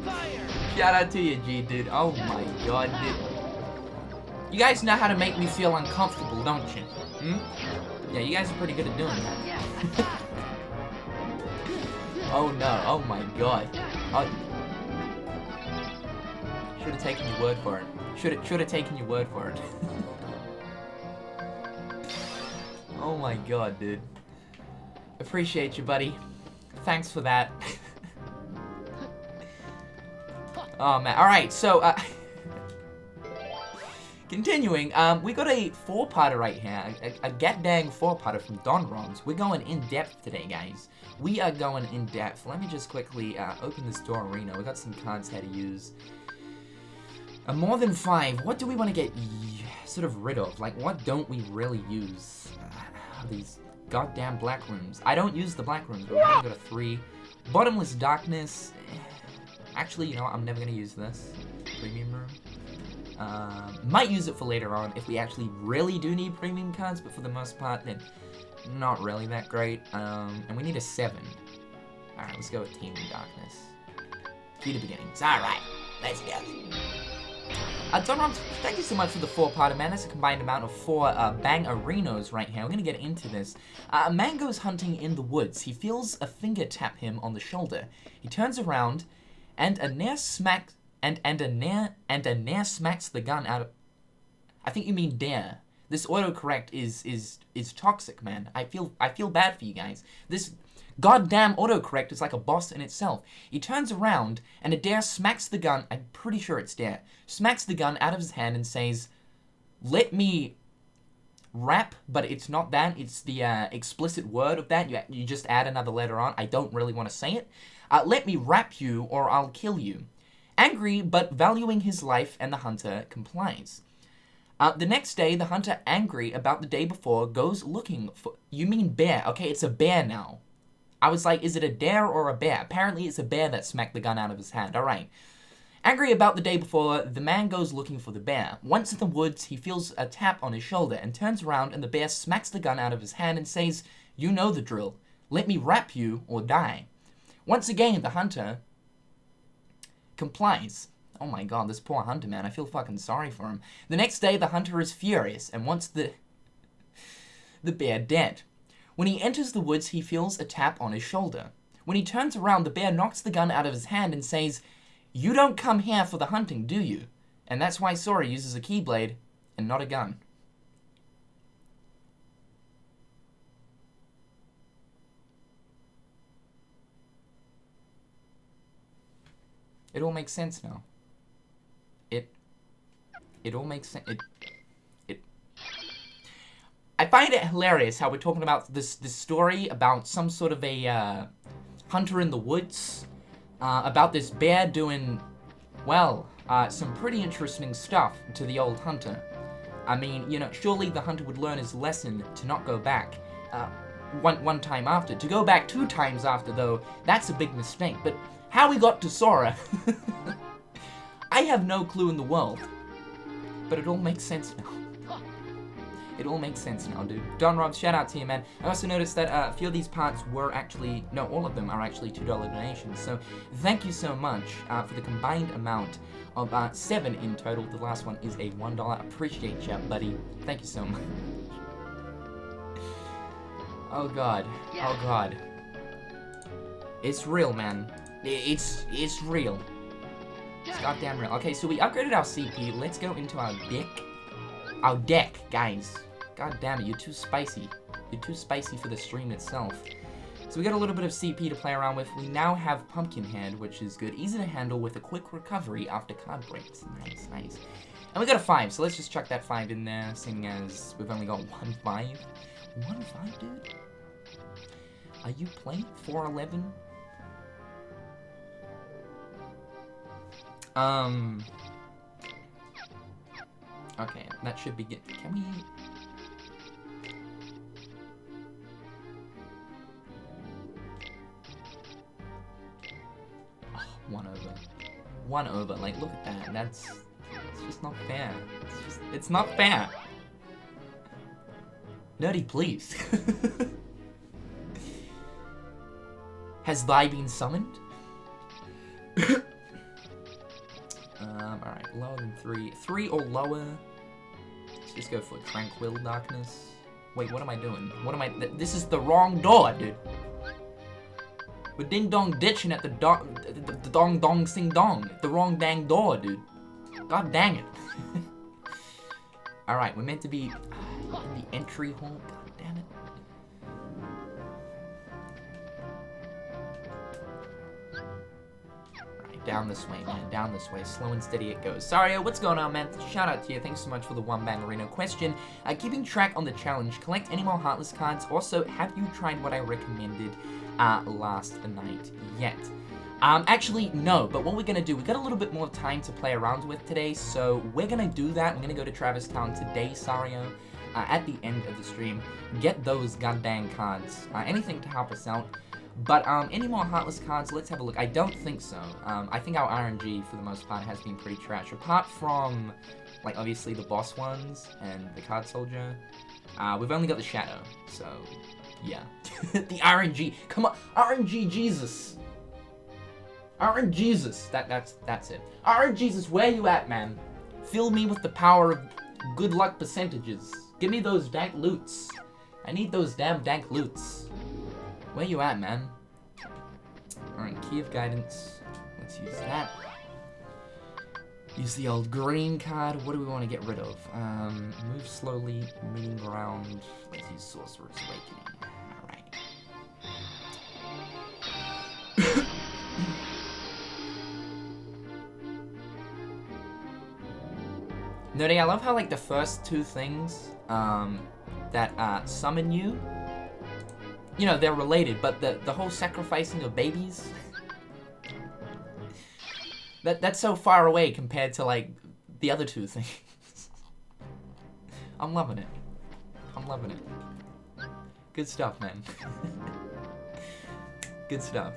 Fire! Shout out to you, G, dude. Oh my god, dude. You guys know how to make me feel uncomfortable, don't you? Hmm? Yeah, you guys are pretty good at doing that. Oh no, oh my god. Oh. Should have taken your word for it. Should have taken your word for it. Oh my god, dude. Appreciate you, buddy. Thanks for that. Oh man, alright, so, continuing, we got a 4-parter right here, a get-dang 4-parter from Don Rons. We're going in-depth today, guys. We are going in-depth. Let me just quickly open this door arena. We got some cards here to use. More than 5. What do we want to get sort of rid of? Like, what don't we really use? These goddamn black rooms. I don't use the black rooms, but we're gonna go to 3. Bottomless Darkness. Actually, you know what? I'm never gonna use this. Premium room. Might use it for later on if we actually really do need premium cards, but for the most part, then not really that great. And we need a 7. Alright, let's go with Team in Darkness. Key to Beginnings. Alright, let's go. Don Rons, thank you so much for the 4-parter, man. That's a combined amount of 4 bang-arinos right here. We're gonna get into this. A man goes hunting in the woods. He feels a finger tap him on the shoulder. He turns around, and a nair smacks the gun out of... I think you mean dare. This autocorrect is toxic, man. I feel bad for you guys. This goddamn autocorrect is like a boss in itself. He turns around, and Adair smacks the gun, I'm pretty sure it's Dare, smacks the gun out of his hand and says, "Let me rap," but it's not that, it's the explicit word of that, you just add another letter on, I don't really want to say it. "Let me rap you, or I'll kill you." Angry, but valuing his life, and the hunter complies. The next day, the hunter, angry about the day before, goes looking for... You mean bear. Okay, it's a bear now. I was like, is it a dare or a bear? Apparently it's a bear that smacked the gun out of his hand. Alright. Angry about the day before, the man goes looking for the bear. Once in the woods, he feels a tap on his shoulder and turns around, and the bear smacks the gun out of his hand and says, "You know the drill. Let me rap you or die." Once again, the hunter complies. Oh my god, this poor hunter, man. I feel fucking sorry for him. The next day, the hunter is furious and wants the bear dead. When he enters the woods, he feels a tap on his shoulder. When he turns around, the bear knocks the gun out of his hand and says, You don't come here for the hunting, do you? And that's why Sora uses a keyblade and not a gun. It all makes sense now. It all makes sense. I find it hilarious how we're talking about this story about some sort of a hunter in the woods, about this bear doing, well, some pretty interesting stuff to the old hunter. I mean, you know, surely the hunter would learn his lesson to not go back one time after. To go back 2 times after, though, that's a big mistake. But how we got to Sora, I have no clue in the world. But it all makes sense now. It all makes sense now, dude. Don Rob, shout out to you, man. I also noticed that a few of these parts were actually, no, all of them are actually $2 donations. So thank you so much for the combined amount of 7 in total. The last one is a $1. Appreciate you, buddy. Thank you so much. Oh god. Oh god. It's real, man. It's real. It's goddamn real. Okay, so we upgraded our CP. Let's go into our deck. Our deck, guys. God damn it, you're too spicy. You're too spicy for the stream itself. So we got a little bit of CP to play around with. We now have Pumpkinhead, which is good. Easy to handle with a quick recovery after card breaks. Nice, nice. And we got a 5, so let's just chuck that 5 in there, seeing as we've only got 1 5. 1 5, dude? Are you playing 411? Okay, that should be good. Can we... Oh, 1 over. 1 over, like, look at that. That's just not fair. It's not fair. Nerdy, please. Has thy been summoned? Alright, lower than 3. 3 or lower. Let's just go for Tranquil Darkness. Wait, what am I doing? What am I... This is the wrong door, dude. We're ding-dong ditching at the dong-dong-sing-dong. The wrong dang door, dude. God dang it. Alright, we're meant to be in the entry hall. God damn it. Down this way, man. Down this way. Slow and steady it goes. Sario, what's going on, man? Shout out to you. Thanks so much for the one bang arena question. Keeping track on the challenge. Collect any more Heartless cards. Also, have you tried what I recommended last night yet? Actually, no. But what we're going to do, we got a little bit more time to play around with today. So we're going to do that. We're going to go to Travis Town today, Sario. At the end of the stream. Get those goddamn cards. Anything to help us out. But, any more Heartless cards? Let's have a look. I don't think so. I think our RNG, for the most part, has been pretty trash. Apart from, like, obviously the boss ones and the Card Soldier. We've only got the Shadow, so, yeah. The RNG. Come on. RNG Jesus. RNG Jesus. That's it. RNG Jesus, where you at, man? Fill me with the power of good luck percentages. Give me those dank loots. I need those damn dank loots. Where you at, man? Alright, Key of Guidance. Let's use that. Use the old green card. What do we want to get rid of? Move slowly, meeting ground. Let's use Sorcerer's Awakening. Alright. Nerdy, I love how, like, the first 2 things, that, summon you, you know, they're related, but the whole sacrificing of babies, that's so far away compared to, like, the other 2 things. I'm loving it. I'm loving it. Good stuff, man. Good stuff.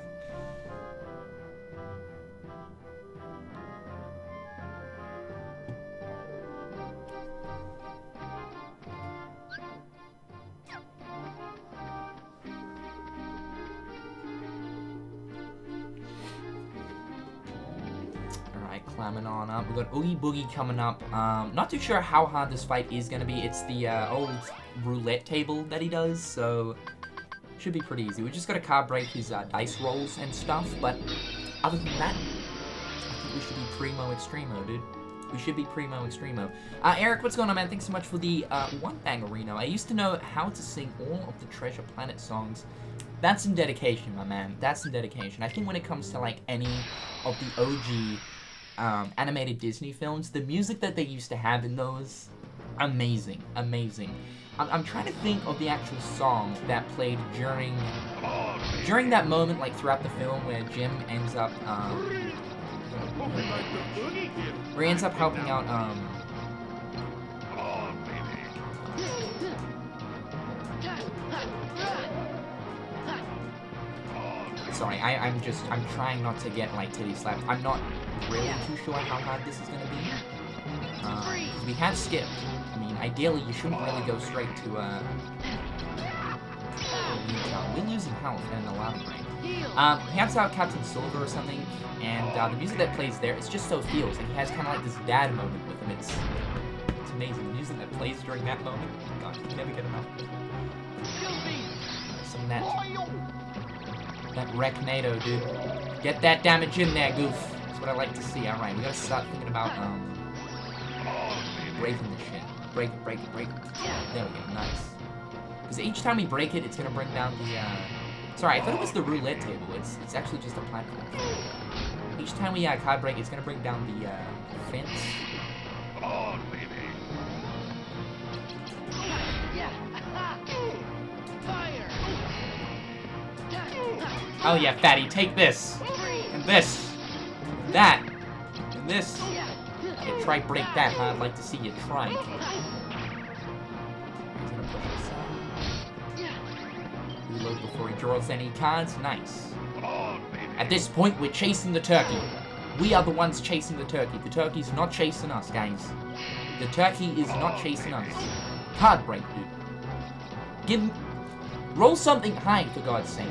Climbing on up. We've got Oogie Boogie coming up. Not too sure how hard this fight is going to be. It's the old roulette table that he does, so should be pretty easy. We just got to card break his dice rolls and stuff, but other than that, I think we should be primo extremo, dude. We should be primo extremo. Eric, what's going on, man? Thanks so much for the one bangerino. I used to know how to sing all of the Treasure Planet songs. That's some dedication, my man. That's some dedication. I think when it comes to like any of the OG animated Disney films, the music that they used to have in those, amazing, amazing. I'm trying to think of the actual song that played during that moment, like throughout the film, where Jim ends up where he ends up helping out sorry, I'm trying not to get like titty slapped. I'm not really too sure how hard this is gonna be. We have skipped. I mean, ideally you shouldn't really go straight to we're losing health and an alarm break. He has out Captain Silver or something, and the music that plays there, it's just so feels like he has kind of like this dad moment with him. It's amazing. The music that plays during that moment, oh god, you never get enough. Some of that Wrecknado, dude. Get that damage in there, goof. That's what I like to see. Alright, we gotta start thinking about breaking this shit. Break it. There we go, nice. Because each time we break it, it's gonna bring down the sorry, I thought it was the roulette table. It's actually just a platform. Each time we card break, it's gonna bring down the fence. Oh, baby. Oh yeah, fatty, take this, and this, and that, and this. Yeah, try break that, huh? I'd like to see you try. He's gonna push this out. Reload before he draws any cards. Nice. At this point, we're chasing the turkey. We are the ones chasing the turkey. The turkey's not chasing us, guys. The turkey is not chasing us. Card break, dude. Roll something high, for God's sake.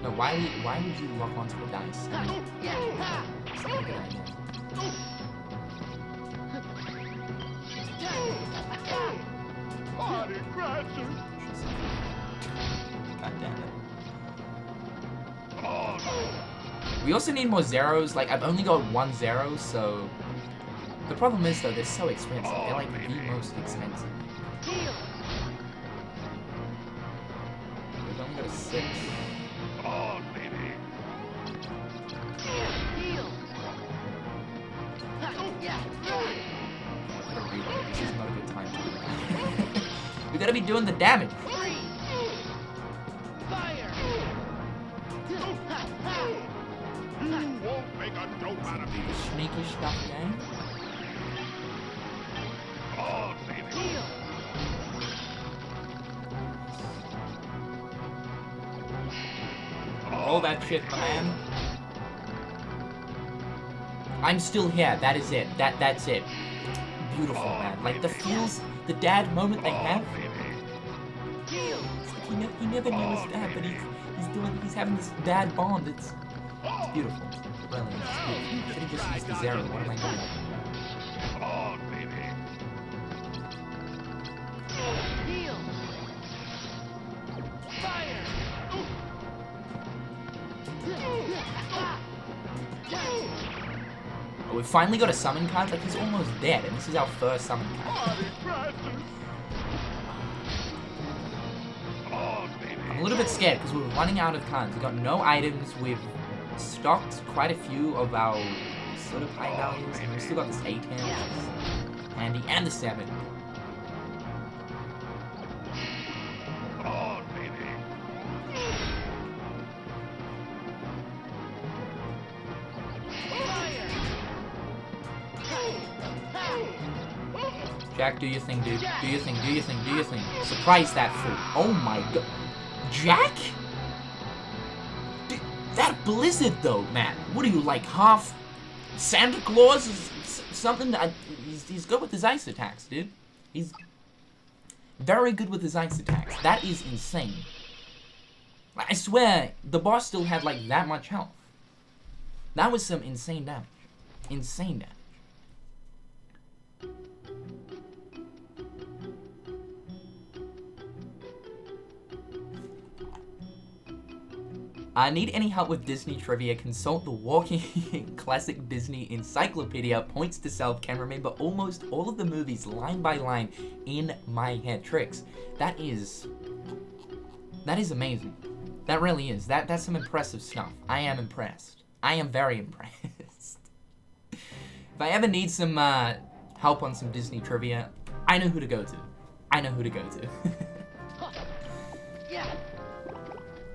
No, why would you lock onto the dice? I mean, it's not a good idea. God damn it. We also need more zeros. Like, I've only got 1 0, so... The problem is, though, they're so expensive. They're, like, the most expensive. We've only got a 6. Oh, baby. This is not a good time to do that. We gotta be doing the damage. Won't make a dope out of me. Sneaky stuff, gang. Oh, baby. Roll that shit, man. I'm still here. That is it. That's it. Beautiful, man. Like the feels, the dad moment they have. It's like he never knew his dad, but he's having this dad bond. It's beautiful. Brilliant. It's beautiful. Should have just used the zero. What am I doing? Oh, baby. Oh, we finally got a summon card. Like he's almost dead, and this is our first summon card. I'm a little bit scared because we're running out of cards. We've got no items. We've stocked quite a few of our sort of high values, and we've still got this 8 hand, which is handy, and the 7. Oh, baby. Jack, do your thing, dude. Do your thing, do your thing, do your thing. Surprise that fool. Oh my god. Jack? Dude, that Blizzard, though, man. What are you, like, half Santa Claus? Something that... He's good with his ice attacks, dude. He's very good with his ice attacks. That is insane. I swear, the boss still had, like, that much health. That was some insane damage. Insane damage. Need any help with Disney trivia? Consult the Walking Classic Disney Encyclopedia. Points to self. Can remember almost all of the movies line by line in my head. Tricks. That is amazing. That really is. That's some impressive stuff. I am impressed. I am very impressed. If I ever need some help on some Disney trivia, I know who to go to. I know who to go to. Yeah.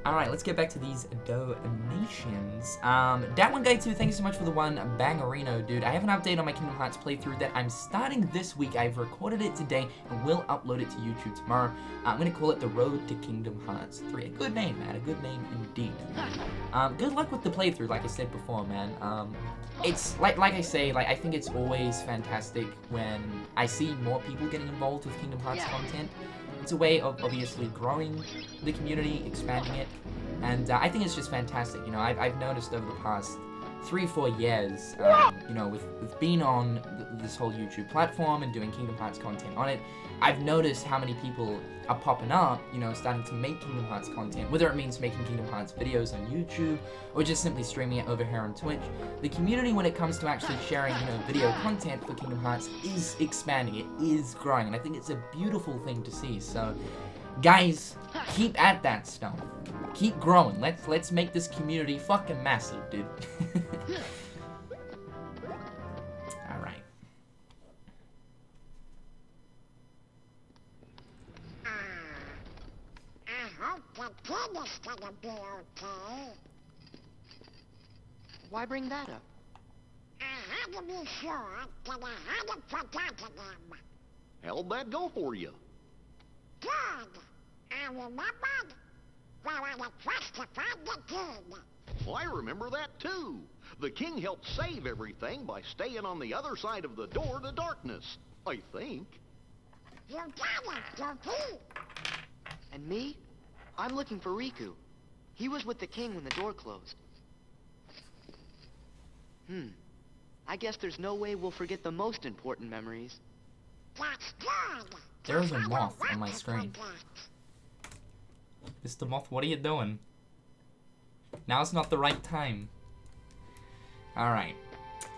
Alright, let's get back to these donations. Dat One Guy 2, thank you so much for the one bangerino, dude. I have an update on my Kingdom Hearts playthrough that I'm starting this week. I've recorded it today and will upload it to YouTube tomorrow. I'm going to call it The Road to Kingdom Hearts 3. A good name, man. A good name indeed. Good luck with the playthrough, like I said before, man. It's, like I say, I think it's always fantastic when I see more people getting involved with Kingdom Hearts content. It's a way of obviously growing the community, expanding it, and I think it's just fantastic. You know, I've noticed over the past 3-4 years, you know, with being on this whole YouTube platform and doing Kingdom Hearts content on it, I've noticed how many people are popping up, you know, starting to make Kingdom Hearts content, whether it means making Kingdom Hearts videos on YouTube or just simply streaming it over here on Twitch. The community, when it comes to actually sharing, you know, video content for Kingdom Hearts, is expanding, it is growing, and I think it's a beautiful thing to see. So, guys, keep at that stuff. Keep growing. Let's make this community fucking massive, dude. Alright. I hope the kid is gonna be okay. Why bring that up? I had to be sure that I hadn't forgotten him. How'd that go for you? Good. I remembered where I was first to find the kid. Well, I remember that too. The king helped save everything by staying on the other side of the door to darkness, I think. You got it, Goofy. And me? I'm looking for Riku. He was with the king when the door closed. I guess there's no way we'll forget the most important memories. That's good. There's a moth on my screen. Mr. Moth, what are you doing? Now's not the right time. Alright.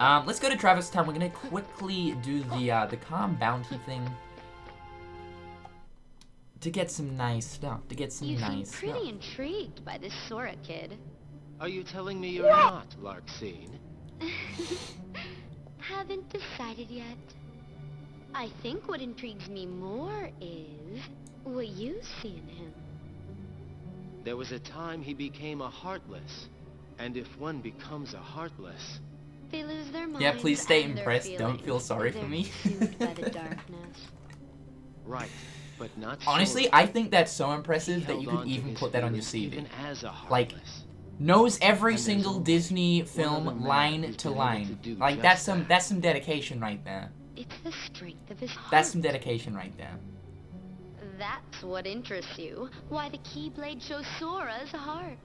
Let's go to Travis Town. We're gonna quickly do the CoM bounty thing. To get some nice stuff. You seem pretty intrigued by this Sora kid. Are you telling me you're not, Larxene? Haven't decided yet. I think what intrigues me more is what you see in him. There was a time he became a Heartless. And if one becomes a Heartless... They lose their minds. Yeah, please stay and their impressed. Don't feelings. feel sorry for They're me. consumed by the darkness. Right, but not Honestly, Sora. I think that's so He impressive that held you on could to even his put that on your feelings CV. even as a Like, Heartless. knows every And there's single only Disney one film other man line who's to been able to line. do Like, just that's some dedication right there. It's the strength of his heart. That's some dedication right there. That's what interests you. Why the Keyblade shows Sora's heart.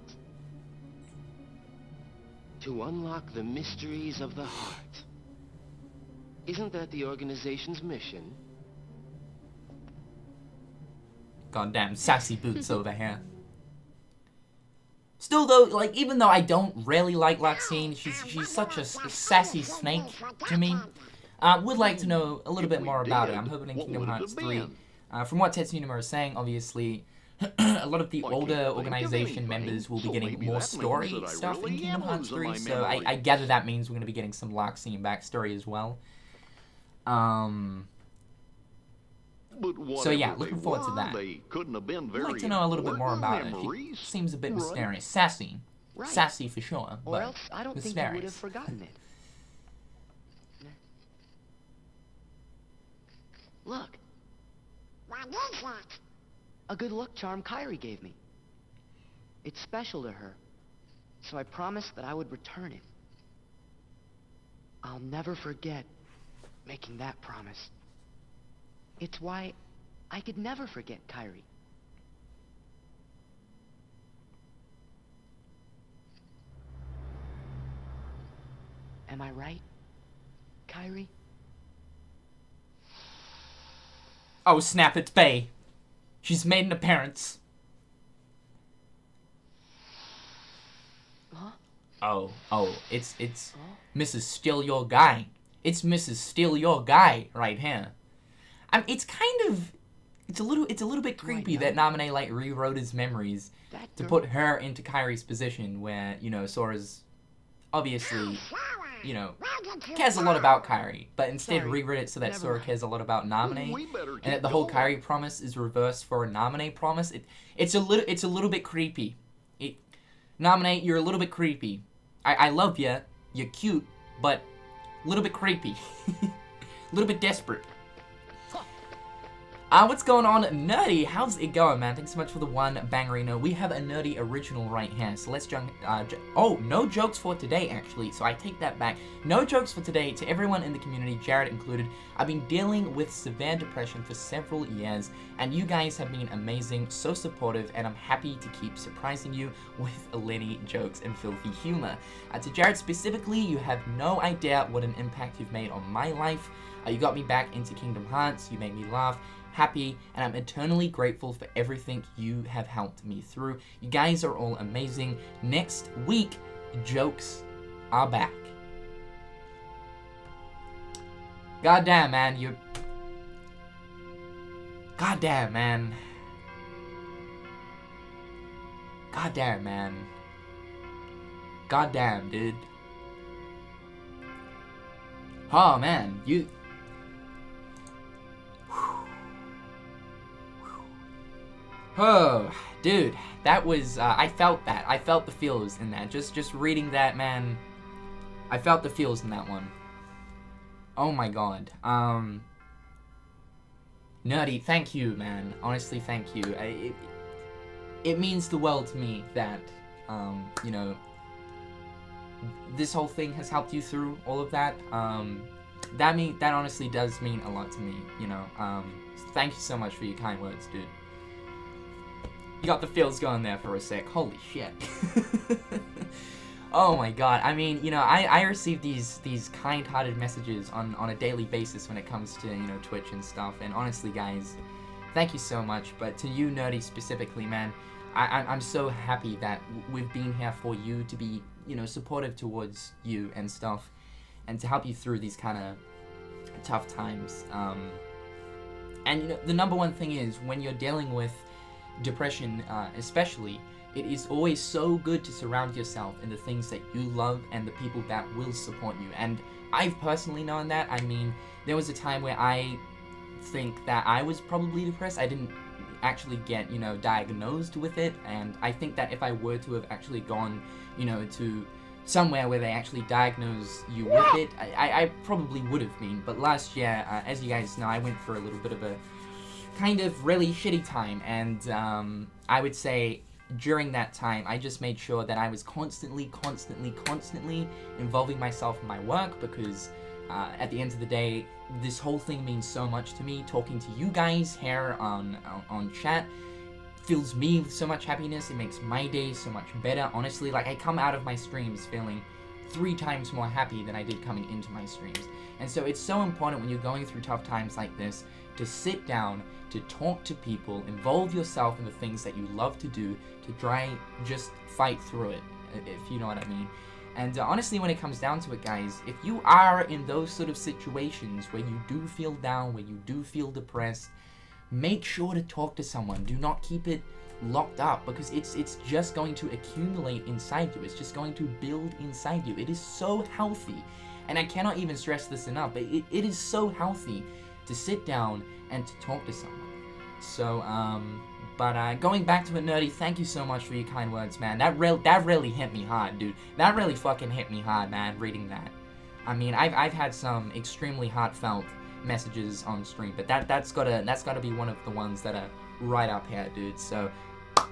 To unlock the mysteries of the heart. Isn't that the organization's mission? Goddamn sassy boots over here. Still though, like, even though I don't really like Larxene, she's such a sassy snake to me. Would like to know a little If bit we more about it. did, I'm hoping in what Kingdom would it Hearts have 3. been? From what Tetsunuma is saying, obviously, a lot of the I can't older think of organization anything, members will be so getting maybe more that story means that I stuff in really Kingdom am Hearts losing 3, my so I memory. gather that means we're going to be getting some Larxene backstory as well. But So yeah, whatever looking they forward to were, that. They couldn't have been I'd very like to know a little bit more about important it. He memories, seems a bit right? mysterious. Sassy. Right. Sassy for sure, Or but else I don't think you would have mysterious. forgotten it. Look, What is that? a good luck charm Kyrie gave me. It's special to her, so I promised that I would return it. I'll never forget making that promise. It's why I could never forget Kyrie. Am I right, Kyrie? Oh snap, it's Bae. She's made an appearance. Oh, it's Mrs. Steal Your Guy. It's Mrs. Steal Your Guy right here. It's kind of, it's a little bit creepy that Naminé like rewrote his memories to put her into Kairi's position, where Sora's obviously cares a lot about Kairi, but instead rewrote it so that Sora cares a lot about Naminé, and that the whole Kairi promise is reversed for a Naminé promise. It's a little bit creepy. Naminé, you're a little bit creepy. I love you. You're cute, but a little bit creepy. A little bit desperate. What's going on, Nerdy? How's it going, man? Thanks so much for the one bangerino. We have a Nerdy original right here, so let's jump. Oh, no jokes for today, actually, so I take that back. No jokes for today. To everyone in the community, Jared included, I've been dealing with severe depression for several years, and you guys have been amazing, so supportive, and I'm happy to keep surprising you with litty jokes and filthy humor. To Jared specifically, you have no idea what an impact you've made on my life. You got me back into Kingdom Hearts, you made me laugh, happy, and I'm eternally grateful for everything you have helped me through. You guys are all amazing. Next week, jokes are back. Goddamn, man, you... Goddamn, man. Goddamn, man. Goddamn, dude. Oh, man, you... Oh, dude, that was, I felt that. I felt the feels in that. Just reading that, man, I felt the feels in that one. Oh my god. Nerdy, thank you, man. Honestly, thank you. It means the world to me that, this whole thing has helped you through all of that. That honestly does mean a lot to me, thank you so much for your kind words, dude. You got the feels going there for a sec. Holy shit. Oh my god. I mean, I receive these kind-hearted messages on a daily basis when it comes to, Twitch and stuff. And honestly, guys, thank you so much. But to you, Nerdy, specifically, man, I'm so happy that we've been here for you to be, supportive towards you and stuff. And to help you through these kind of tough times. And, the number one thing is, when you're dealing with depression, especially, it is always so good to surround yourself in the things that you love and the people that will support you. And I've personally known that. I mean, there was a time where I think that I was probably depressed. I didn't actually get, diagnosed with it, and I think that if I were to have actually gone, to somewhere where they actually diagnose you with it, I probably would have been. But last year, as you guys know, I went for a little bit of a kind of really shitty time, and I would say during that time I just made sure that I was constantly involving myself in my work, because at the end of the day, this whole thing means so much to me. Talking to you guys here on chat fills me with so much happiness. It makes my day so much better, honestly. Like, I come out of my streams feeling 3 times more happy than I did coming into my streams. And so it's so important when you're going through tough times like this to sit down, to talk to people, involve yourself in the things that you love to do, to try just fight through it, if you know what I mean. And honestly, when it comes down to it, guys, if you are in those sort of situations where you do feel down, where you do feel depressed, make sure to talk to someone. Do not keep it locked up, because it's just going to accumulate inside you. It's just going to build inside you. It is so healthy, and I cannot even stress this enough, but it is so healthy to sit down and to talk to someone. So, but going back to it, Nerdy, thank you so much for your kind words, man. That really hit me hard, dude. That really fucking hit me hard, man, reading that. I mean, I've had some extremely heartfelt messages on stream, but that's gotta be one of the ones that are right up here, dude. So,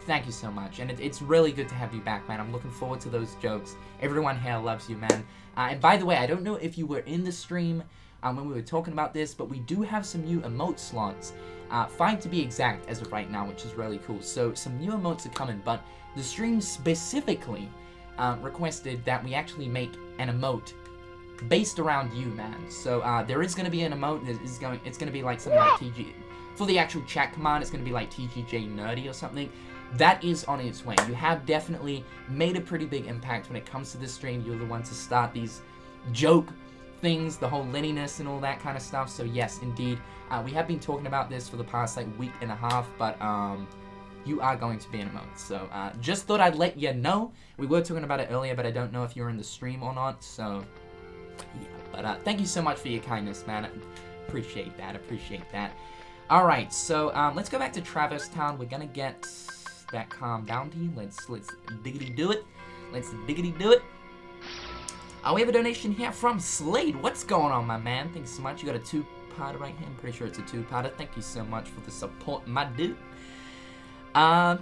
thank you so much, and it's really good to have you back, man. I'm looking forward to those jokes. Everyone here loves you, man. And by the way, I don't know if you were in the stream when we were talking about this, but we do have some new emote slots. 5 to be exact as of right now, which is really cool. So some new emotes are coming, but the stream specifically requested that we actually make an emote based around you, man. So there is going to be an emote. It's going to be like something like TG. For the actual chat command, it's going to be like TGJ Nerdy or something. that is on its way. You have definitely made a pretty big impact when it comes to this stream. You're the one to start these joke things, the whole linearness and all that kind of stuff. So yes, indeed, we have been talking about this for the past like week and a half, but you are going to be in a moment. So just thought I'd let you know. We were talking about it earlier, but I don't know if you're in the stream or not. So yeah, but thank you so much for your kindness, man. Appreciate that. All right, so let's go back to Traverse Town. We're gonna get that CoM bounty. Let's diggity do it. We have a donation here from Slade. What's going on, my man? Thanks so much. You got a two-parter right here. I'm pretty sure it's a two-parter. Thank you so much for the support, my dude. A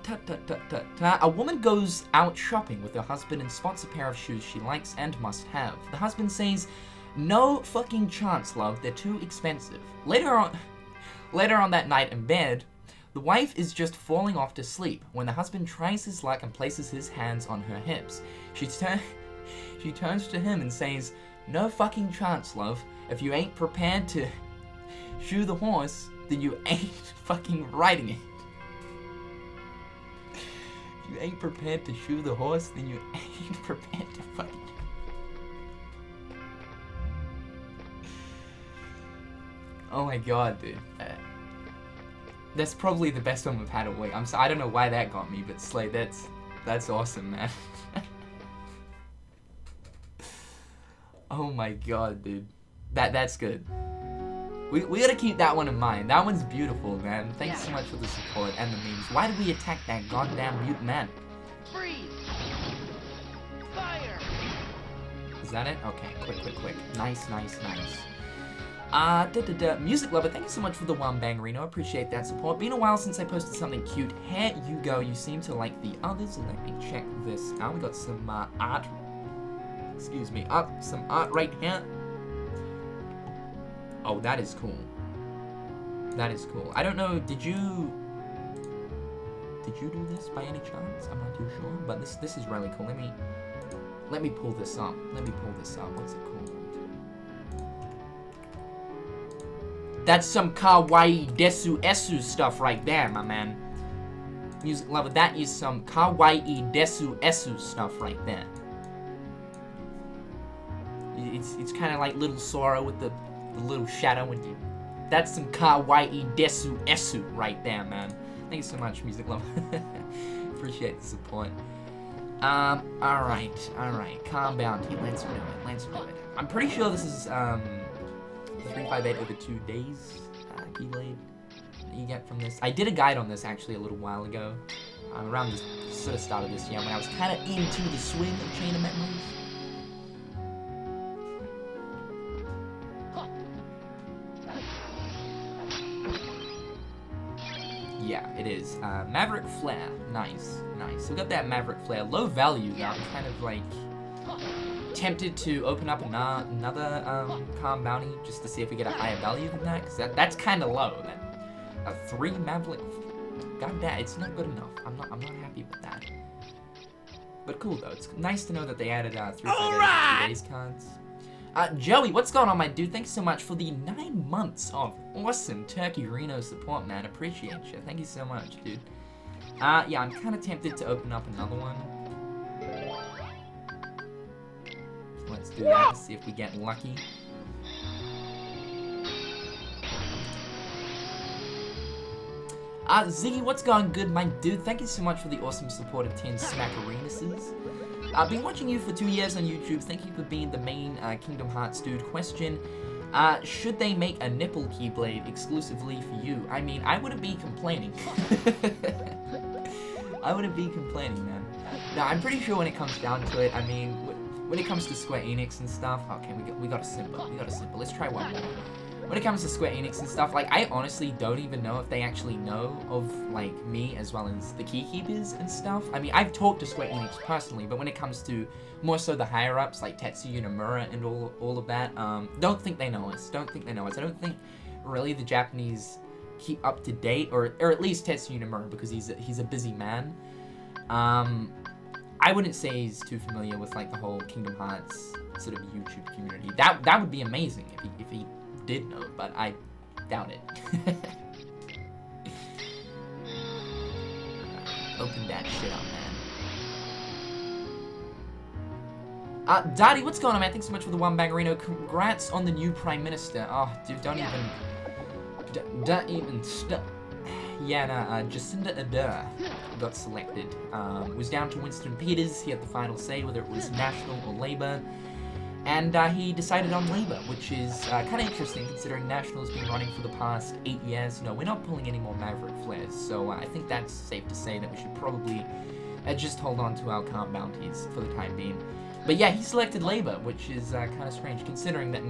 woman goes out shopping with her husband and spots a pair of shoes she likes and must have. The husband says, "No fucking chance, love. They're too expensive." Later on that night in bed, the wife is just falling off to sleep when the husband tries his luck and places his hands on her hips. She turns to him and says, "No fucking chance, love. If you ain't prepared to shoe the horse, then you ain't fucking riding it." If you ain't prepared to shoe the horse, then you ain't prepared to fucking... Oh my god, dude. That's probably the best one we've had all week. I don't know why that got me, but Slade, that's awesome, man. Oh my god, dude. That's good. We gotta keep that one in mind. That one's beautiful, man. Thanks so much for the support and the memes. Why did we attack that goddamn mute man? Freeze! Fire! Is that it? Okay, quick. Nice. Music Lover, thank you so much for the one bang Reno. Appreciate that support. Been a while since I posted something cute. Here you go. You seem to like the others. Let me check this out. We got some art. Excuse me. Some art right here. Oh, that is cool. I don't know. Did you do this by any chance? I'm not too sure. But this is really cool. Let me pull this up. What's it called? That's some kawaii desu esu stuff right there, my man. Music Lover, that is some kawaii desu esu stuff right there. It's kind of like little Sora with the little shadow and that's some kawaii desu esu right there, man. Thank you so much, Music Lover. Appreciate the support. Alright. CoM bounty. Let's do it. I'm pretty sure this is 358 over 2 days keyblade that you get from this. I did a guide on this actually a little while ago, around the sort of start of this year when I was kind of into the swing of Chain of Memories. Yeah, it is. Maverick Flare. Nice. So we got that Maverick Flare. Low value though. I'm kind of like tempted to open up another CoM bounty just to see if we get a higher value than that, because that's kind of low. A 3 Maverick. God damn, it's not good enough. I'm not happy with that. But cool though. It's nice to know that they added 3 days cards. Joey, what's going on, my dude? Thanks so much for the 9 months of awesome Turkey Reno support, man. Appreciate you. Thank you so much, dude. Yeah, I'm kind of tempted to open up another one. Let's do that, see if we get lucky. Ziggy, what's going good, my dude? Thank you so much for the awesome support of 10 Smackarinuses. I've been watching you for 2 years on YouTube. Thank you for being the main Kingdom Hearts dude. Question, should they make a nipple keyblade exclusively for you? I mean, I wouldn't be complaining. Man. No, I'm pretty sure when it comes down to it, I mean, when it comes to Square Enix and stuff, okay, we got a symbol. Let's try one more. When it comes to Square Enix and stuff, like, I honestly don't even know if they actually know of, like, me as well as the Keykeepers and stuff. I mean, I've talked to Square Enix personally, but when it comes to more so the higher-ups, like Tetsuya Nomura and all of that, don't think they know us. I don't think, really, the Japanese keep up to date, or at least Tetsuya Nomura, because he's a busy man. I wouldn't say he's too familiar with, like, the whole Kingdom Hearts sort of YouTube community. That would be amazing if he did know, but I doubt it. open that shit up, man. Daddy, what's going on, man? Thanks so much for the one bangerino. Congrats on the new Prime Minister. Oh, dude, don't even stop. Yeah, nah, Jacinda Ardern got selected. Was down to Winston Peters. He had the final say whether it was National or Labour. And he decided on Labour, which is kind of interesting considering National's been running for the past 8 years. No, we're not pulling any more Maverick flares, so I think that's safe to say that we should probably just hold on to our CoM bounties for the time being. But yeah, he selected Labour, which is kind of strange considering that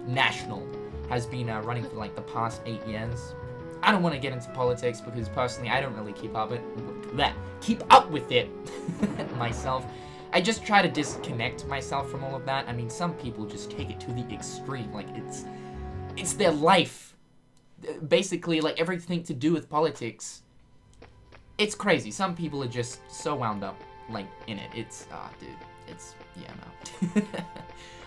National has been running for like the past 8 years. I don't want to get into politics because personally I don't really keep up with it myself. I just try to disconnect myself from all of that. I mean, some people just take it to the extreme. Like, it's their life. Basically, like, everything to do with politics. It's crazy. Some people are just so wound up, like, in it. It's, dude. It's, yeah, no.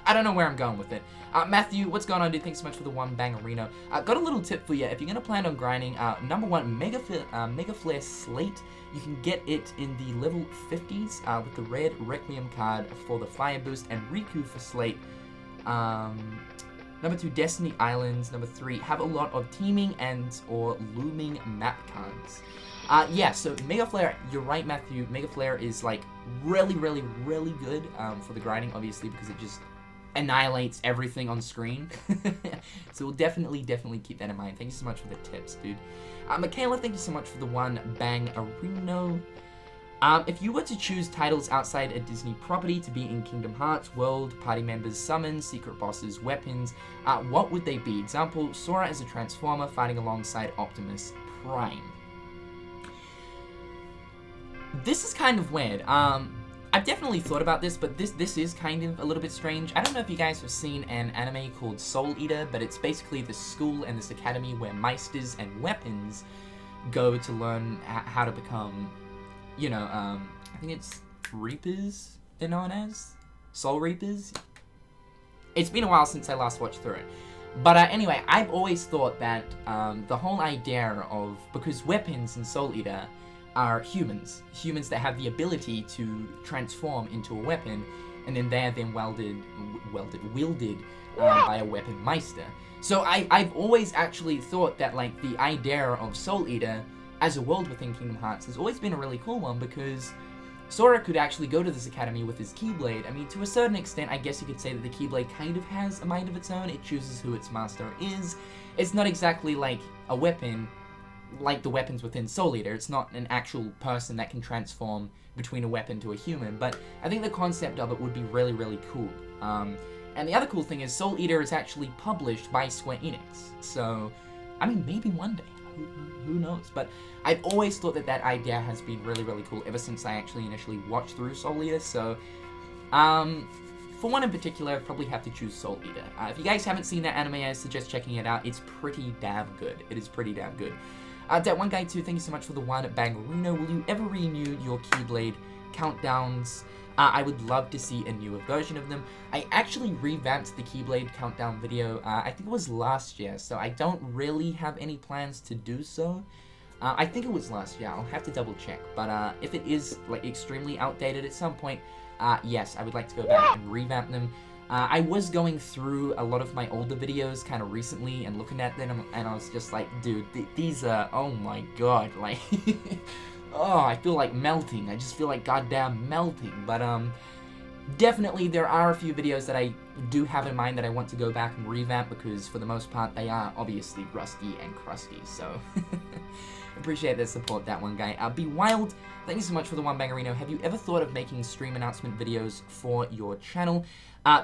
I don't know where I'm going with it. Matthew, what's going on, dude? Thanks so much for the one bangerino. Got a little tip for you. If you're going to plan on grinding, number one, Mega Flare Slate. You can get it in the level 50s with the red Requiem card for the Fire Boost and Riku for Slate. Number 2, Destiny Islands. Number 3, have a lot of teaming and or looming map cards. Yeah, so Mega Flare, you're right, Matthew. Mega Flare is like really good for the grinding, obviously, because it just annihilates everything on screen. So we'll definitely keep that in mind. Thank you so much for the tips, dude. Michaela, thank you so much for the one bangerino. If you were to choose titles outside a Disney property to be in Kingdom Hearts world, party members, summons, secret bosses, weapons, what would they be? Example, Sora as a Transformer fighting alongside Optimus Prime. This is kind of weird. I've definitely thought about this, but this is kind of a little bit strange. I don't know if you guys have seen an anime called Soul Eater, but it's basically this school and this academy where Meisters and weapons go to learn how to become, you know, I think it's Reapers they're known as? Soul Reapers? It's been a while since I last watched through it. But anyway, I've always thought that the whole idea of, because weapons in Soul Eater are humans that have the ability to transform into a weapon, and then they're then wielded by a weapon meister. So I've always actually thought that like the idea of Soul Eater as a world within Kingdom Hearts has always been a really cool one, because Sora could actually go to this academy with his Keyblade. I mean, to a certain extent, I guess you could say that the Keyblade kind of has a mind of its own. It chooses who its master is. It's not exactly like a weapon, like the weapons within Soul Eater. It's not an actual person that can transform between a weapon to a human, but I think the concept of it would be really cool. And the other cool thing is Soul Eater is actually published by Square Enix, so, I mean, maybe one day, who knows, but I've always thought that that idea has been really cool ever since I actually initially watched through Soul Eater, so, for one in particular, I'd probably have to choose Soul Eater. If you guys haven't seen that anime, I suggest checking it out. It's pretty damn good. It is pretty damn good. That one guy too, thank you so much for the one bangerino. Will you ever renew your Keyblade countdowns? I would love to see a newer version of them. I actually revamped the Keyblade countdown video, I think it was last year, so I don't really have any plans to do so. I think it was last year, I'll have to double check, but if it is like extremely outdated at some point, yes, I would like to go back and revamp them. I was going through a lot of my older videos kind of recently and looking at them, and I was just like, dude, these are, oh my god, like, oh, I feel like melting. I just feel like goddamn melting. But, definitely there are a few videos that I do have in mind that I want to go back and revamp, because for the most part they are obviously rusty and crusty, so appreciate the support, that one guy. Be Wild, thank you so much for the one bangerino. Have you ever thought of making stream announcement videos for your channel?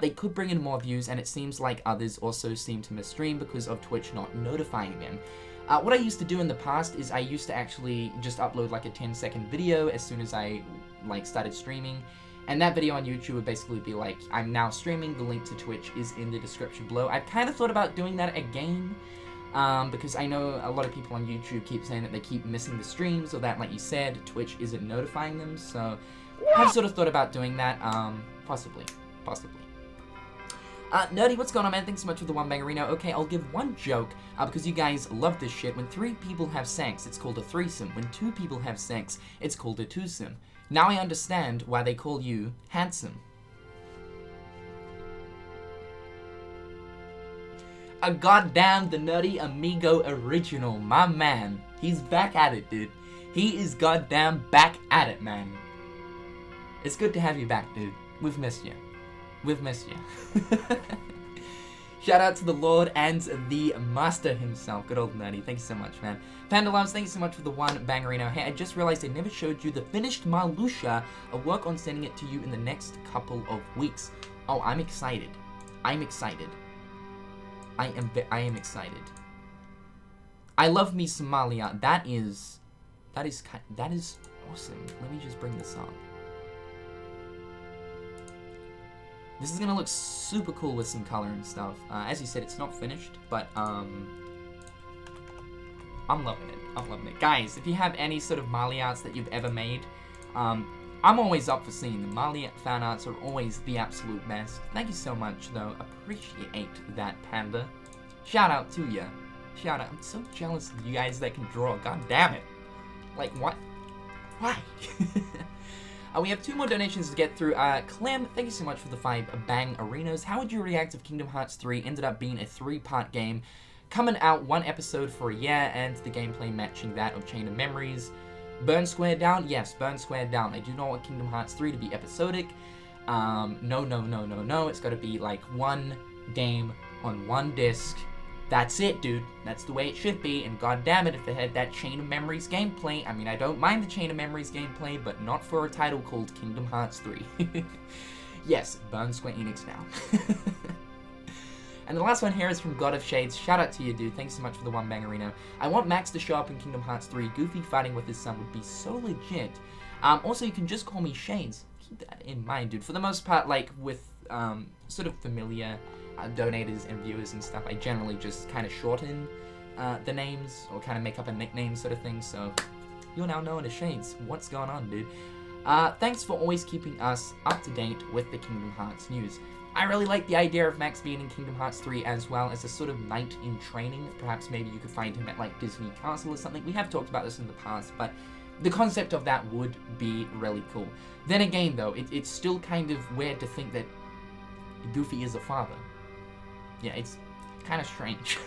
They could bring in more views, and it seems like others also seem to miss stream because of Twitch not notifying them. What I used to do in the past is I used to actually just upload like a 10-second video as soon as I like started streaming, and that video on YouTube would basically be like, I'm now streaming, the link to Twitch is in the description below. I've kind of thought about doing that again, because I know a lot of people on YouTube keep saying that they keep missing the streams, or that, like you said, Twitch isn't notifying them, so I've sort of thought about doing that, possibly. Nerdy, what's going on, man? Thanks so much for the one bangerino. Okay, I'll give one joke, because you guys love this shit. When 3 people have sex, it's called a threesome. When 2 people have sex, it's called a twosome. Now I understand why they call you handsome. A goddamn the Nerdy Amigo original, my man. He's back at it, dude. He is goddamn back at it, man. It's good to have you back, dude. We've missed you. We've missed you. Shout out to the Lord and the Master himself. Good old Nerdy. Thank you so much, man. Panda Loves, thank you so much for the one bangerino. Hey, I just realized I never showed you the finished Marluxia. I'll work on sending it to you in the next couple of weeks. Oh, I'm excited. I'm excited. I am excited. I love me Somalia. That is awesome. Let me just bring this up. This is gonna look super cool with some color and stuff. As you said, it's not finished, but I'm loving it. I'm loving it. Guys, if you have any sort of Mali arts that you've ever made, I'm always up for seeing them. Mali fan arts are always the absolute best. Thank you so much, though. Appreciate that, Panda. Shout out to ya. Shout out. I'm so jealous of you guys that can draw. God damn it. Like, what? Why? We have 2 more donations to get through. Clem, thank you so much for the 5 bang arenas. How would you react if Kingdom Hearts 3 ended up being a 3-part game, coming out 1 episode for a year, and the gameplay matching that of Chain of Memories? Burn Square down? Yes, burn Square down. I do not want Kingdom Hearts 3 to be episodic. No. It's got to be like 1 game on 1 disc. That's it, dude. That's the way it should be, and goddammit if they had that Chain of Memories gameplay. I mean, I don't mind the Chain of Memories gameplay, but not for a title called Kingdom Hearts 3. Yes, burn Square Enix now. And the last one here is from God of Shades. Shout out to you, dude. Thanks so much for the one bangerino. I want Max to show up in Kingdom Hearts 3. Goofy fighting with his son would be so legit. Also, you can just call me Shades. Keep that in mind, dude. For the most part, like, with sort of familiar donators and viewers and stuff, I generally just kind of shorten the names or kind of make up a nickname sort of thing, so you're now known as Shades. What's going on, dude? Thanks for always keeping us up to date with the Kingdom Hearts news. I really like the idea of Max being in Kingdom Hearts 3 as well as a sort of knight in training. Perhaps maybe you could find him at like Disney Castle or something. We have talked about this in the past, but the concept of that would be really cool. Then again, though, it's still kind of weird to think that Goofy is a father. Yeah, it's kind of strange.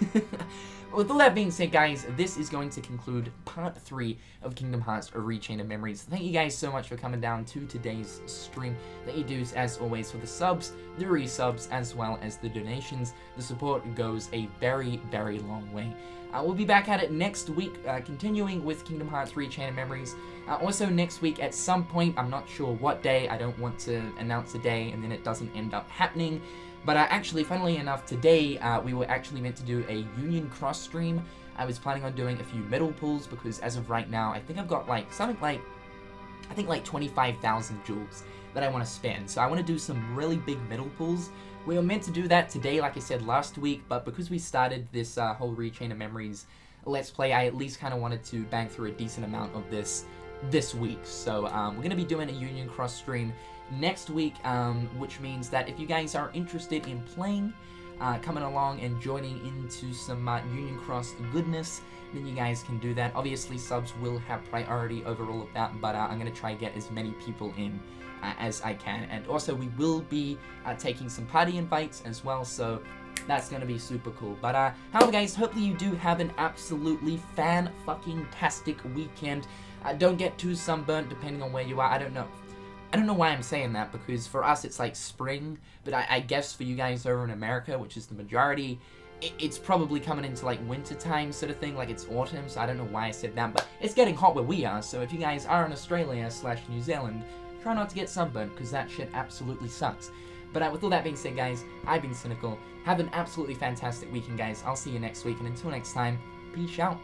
With all that being said, guys, this is going to conclude part 3 of Kingdom Hearts Chain of Memories. Thank you guys so much for coming down to today's stream. Thank you, dudes, as always, for the subs, the resubs, as well as the donations. The support goes a very, very long way. We'll be back at it next week, continuing with Kingdom Hearts Chain of Memories. Also next week at some point, I'm not sure what day. I don't want to announce a day and then it doesn't end up happening. But actually, funnily enough, today we were actually meant to do a Union Cross stream. I was planning on doing a few medal pulls because as of right now, I think I've got like something like, I think like 25,000 jewels that I want to spend. So I want to do some really big medal pulls. We were meant to do that today, like I said last week, but because we started this whole Chain of Memories Let's Play, I at least kind of wanted to bang through a decent amount of this week. So we're going to be doing a Union Cross stream next week, which means that if you guys are interested in playing, coming along and joining into some Union Cross goodness, then you guys can do that. Obviously, subs will have priority over all of that, but I'm going to try and get as many people in as I can. And also, we will be taking some party invites as well, so that's going to be super cool. But, however, guys, hopefully you do have an absolutely fan-fucking-tastic weekend. Don't get too sunburnt depending on where you are. I don't know why I'm saying that, because for us it's like spring, but I guess for you guys over in America, which is the majority, it's probably coming into like winter time sort of thing, like it's autumn, so I don't know why I said that, but it's getting hot where we are, so if you guys are in Australia / New Zealand, try not to get sunburnt, because that shit absolutely sucks. But with all that being said, guys, I've been Cynical. Have an absolutely fantastic weekend, guys. I'll see you next week, and until next time, peace out.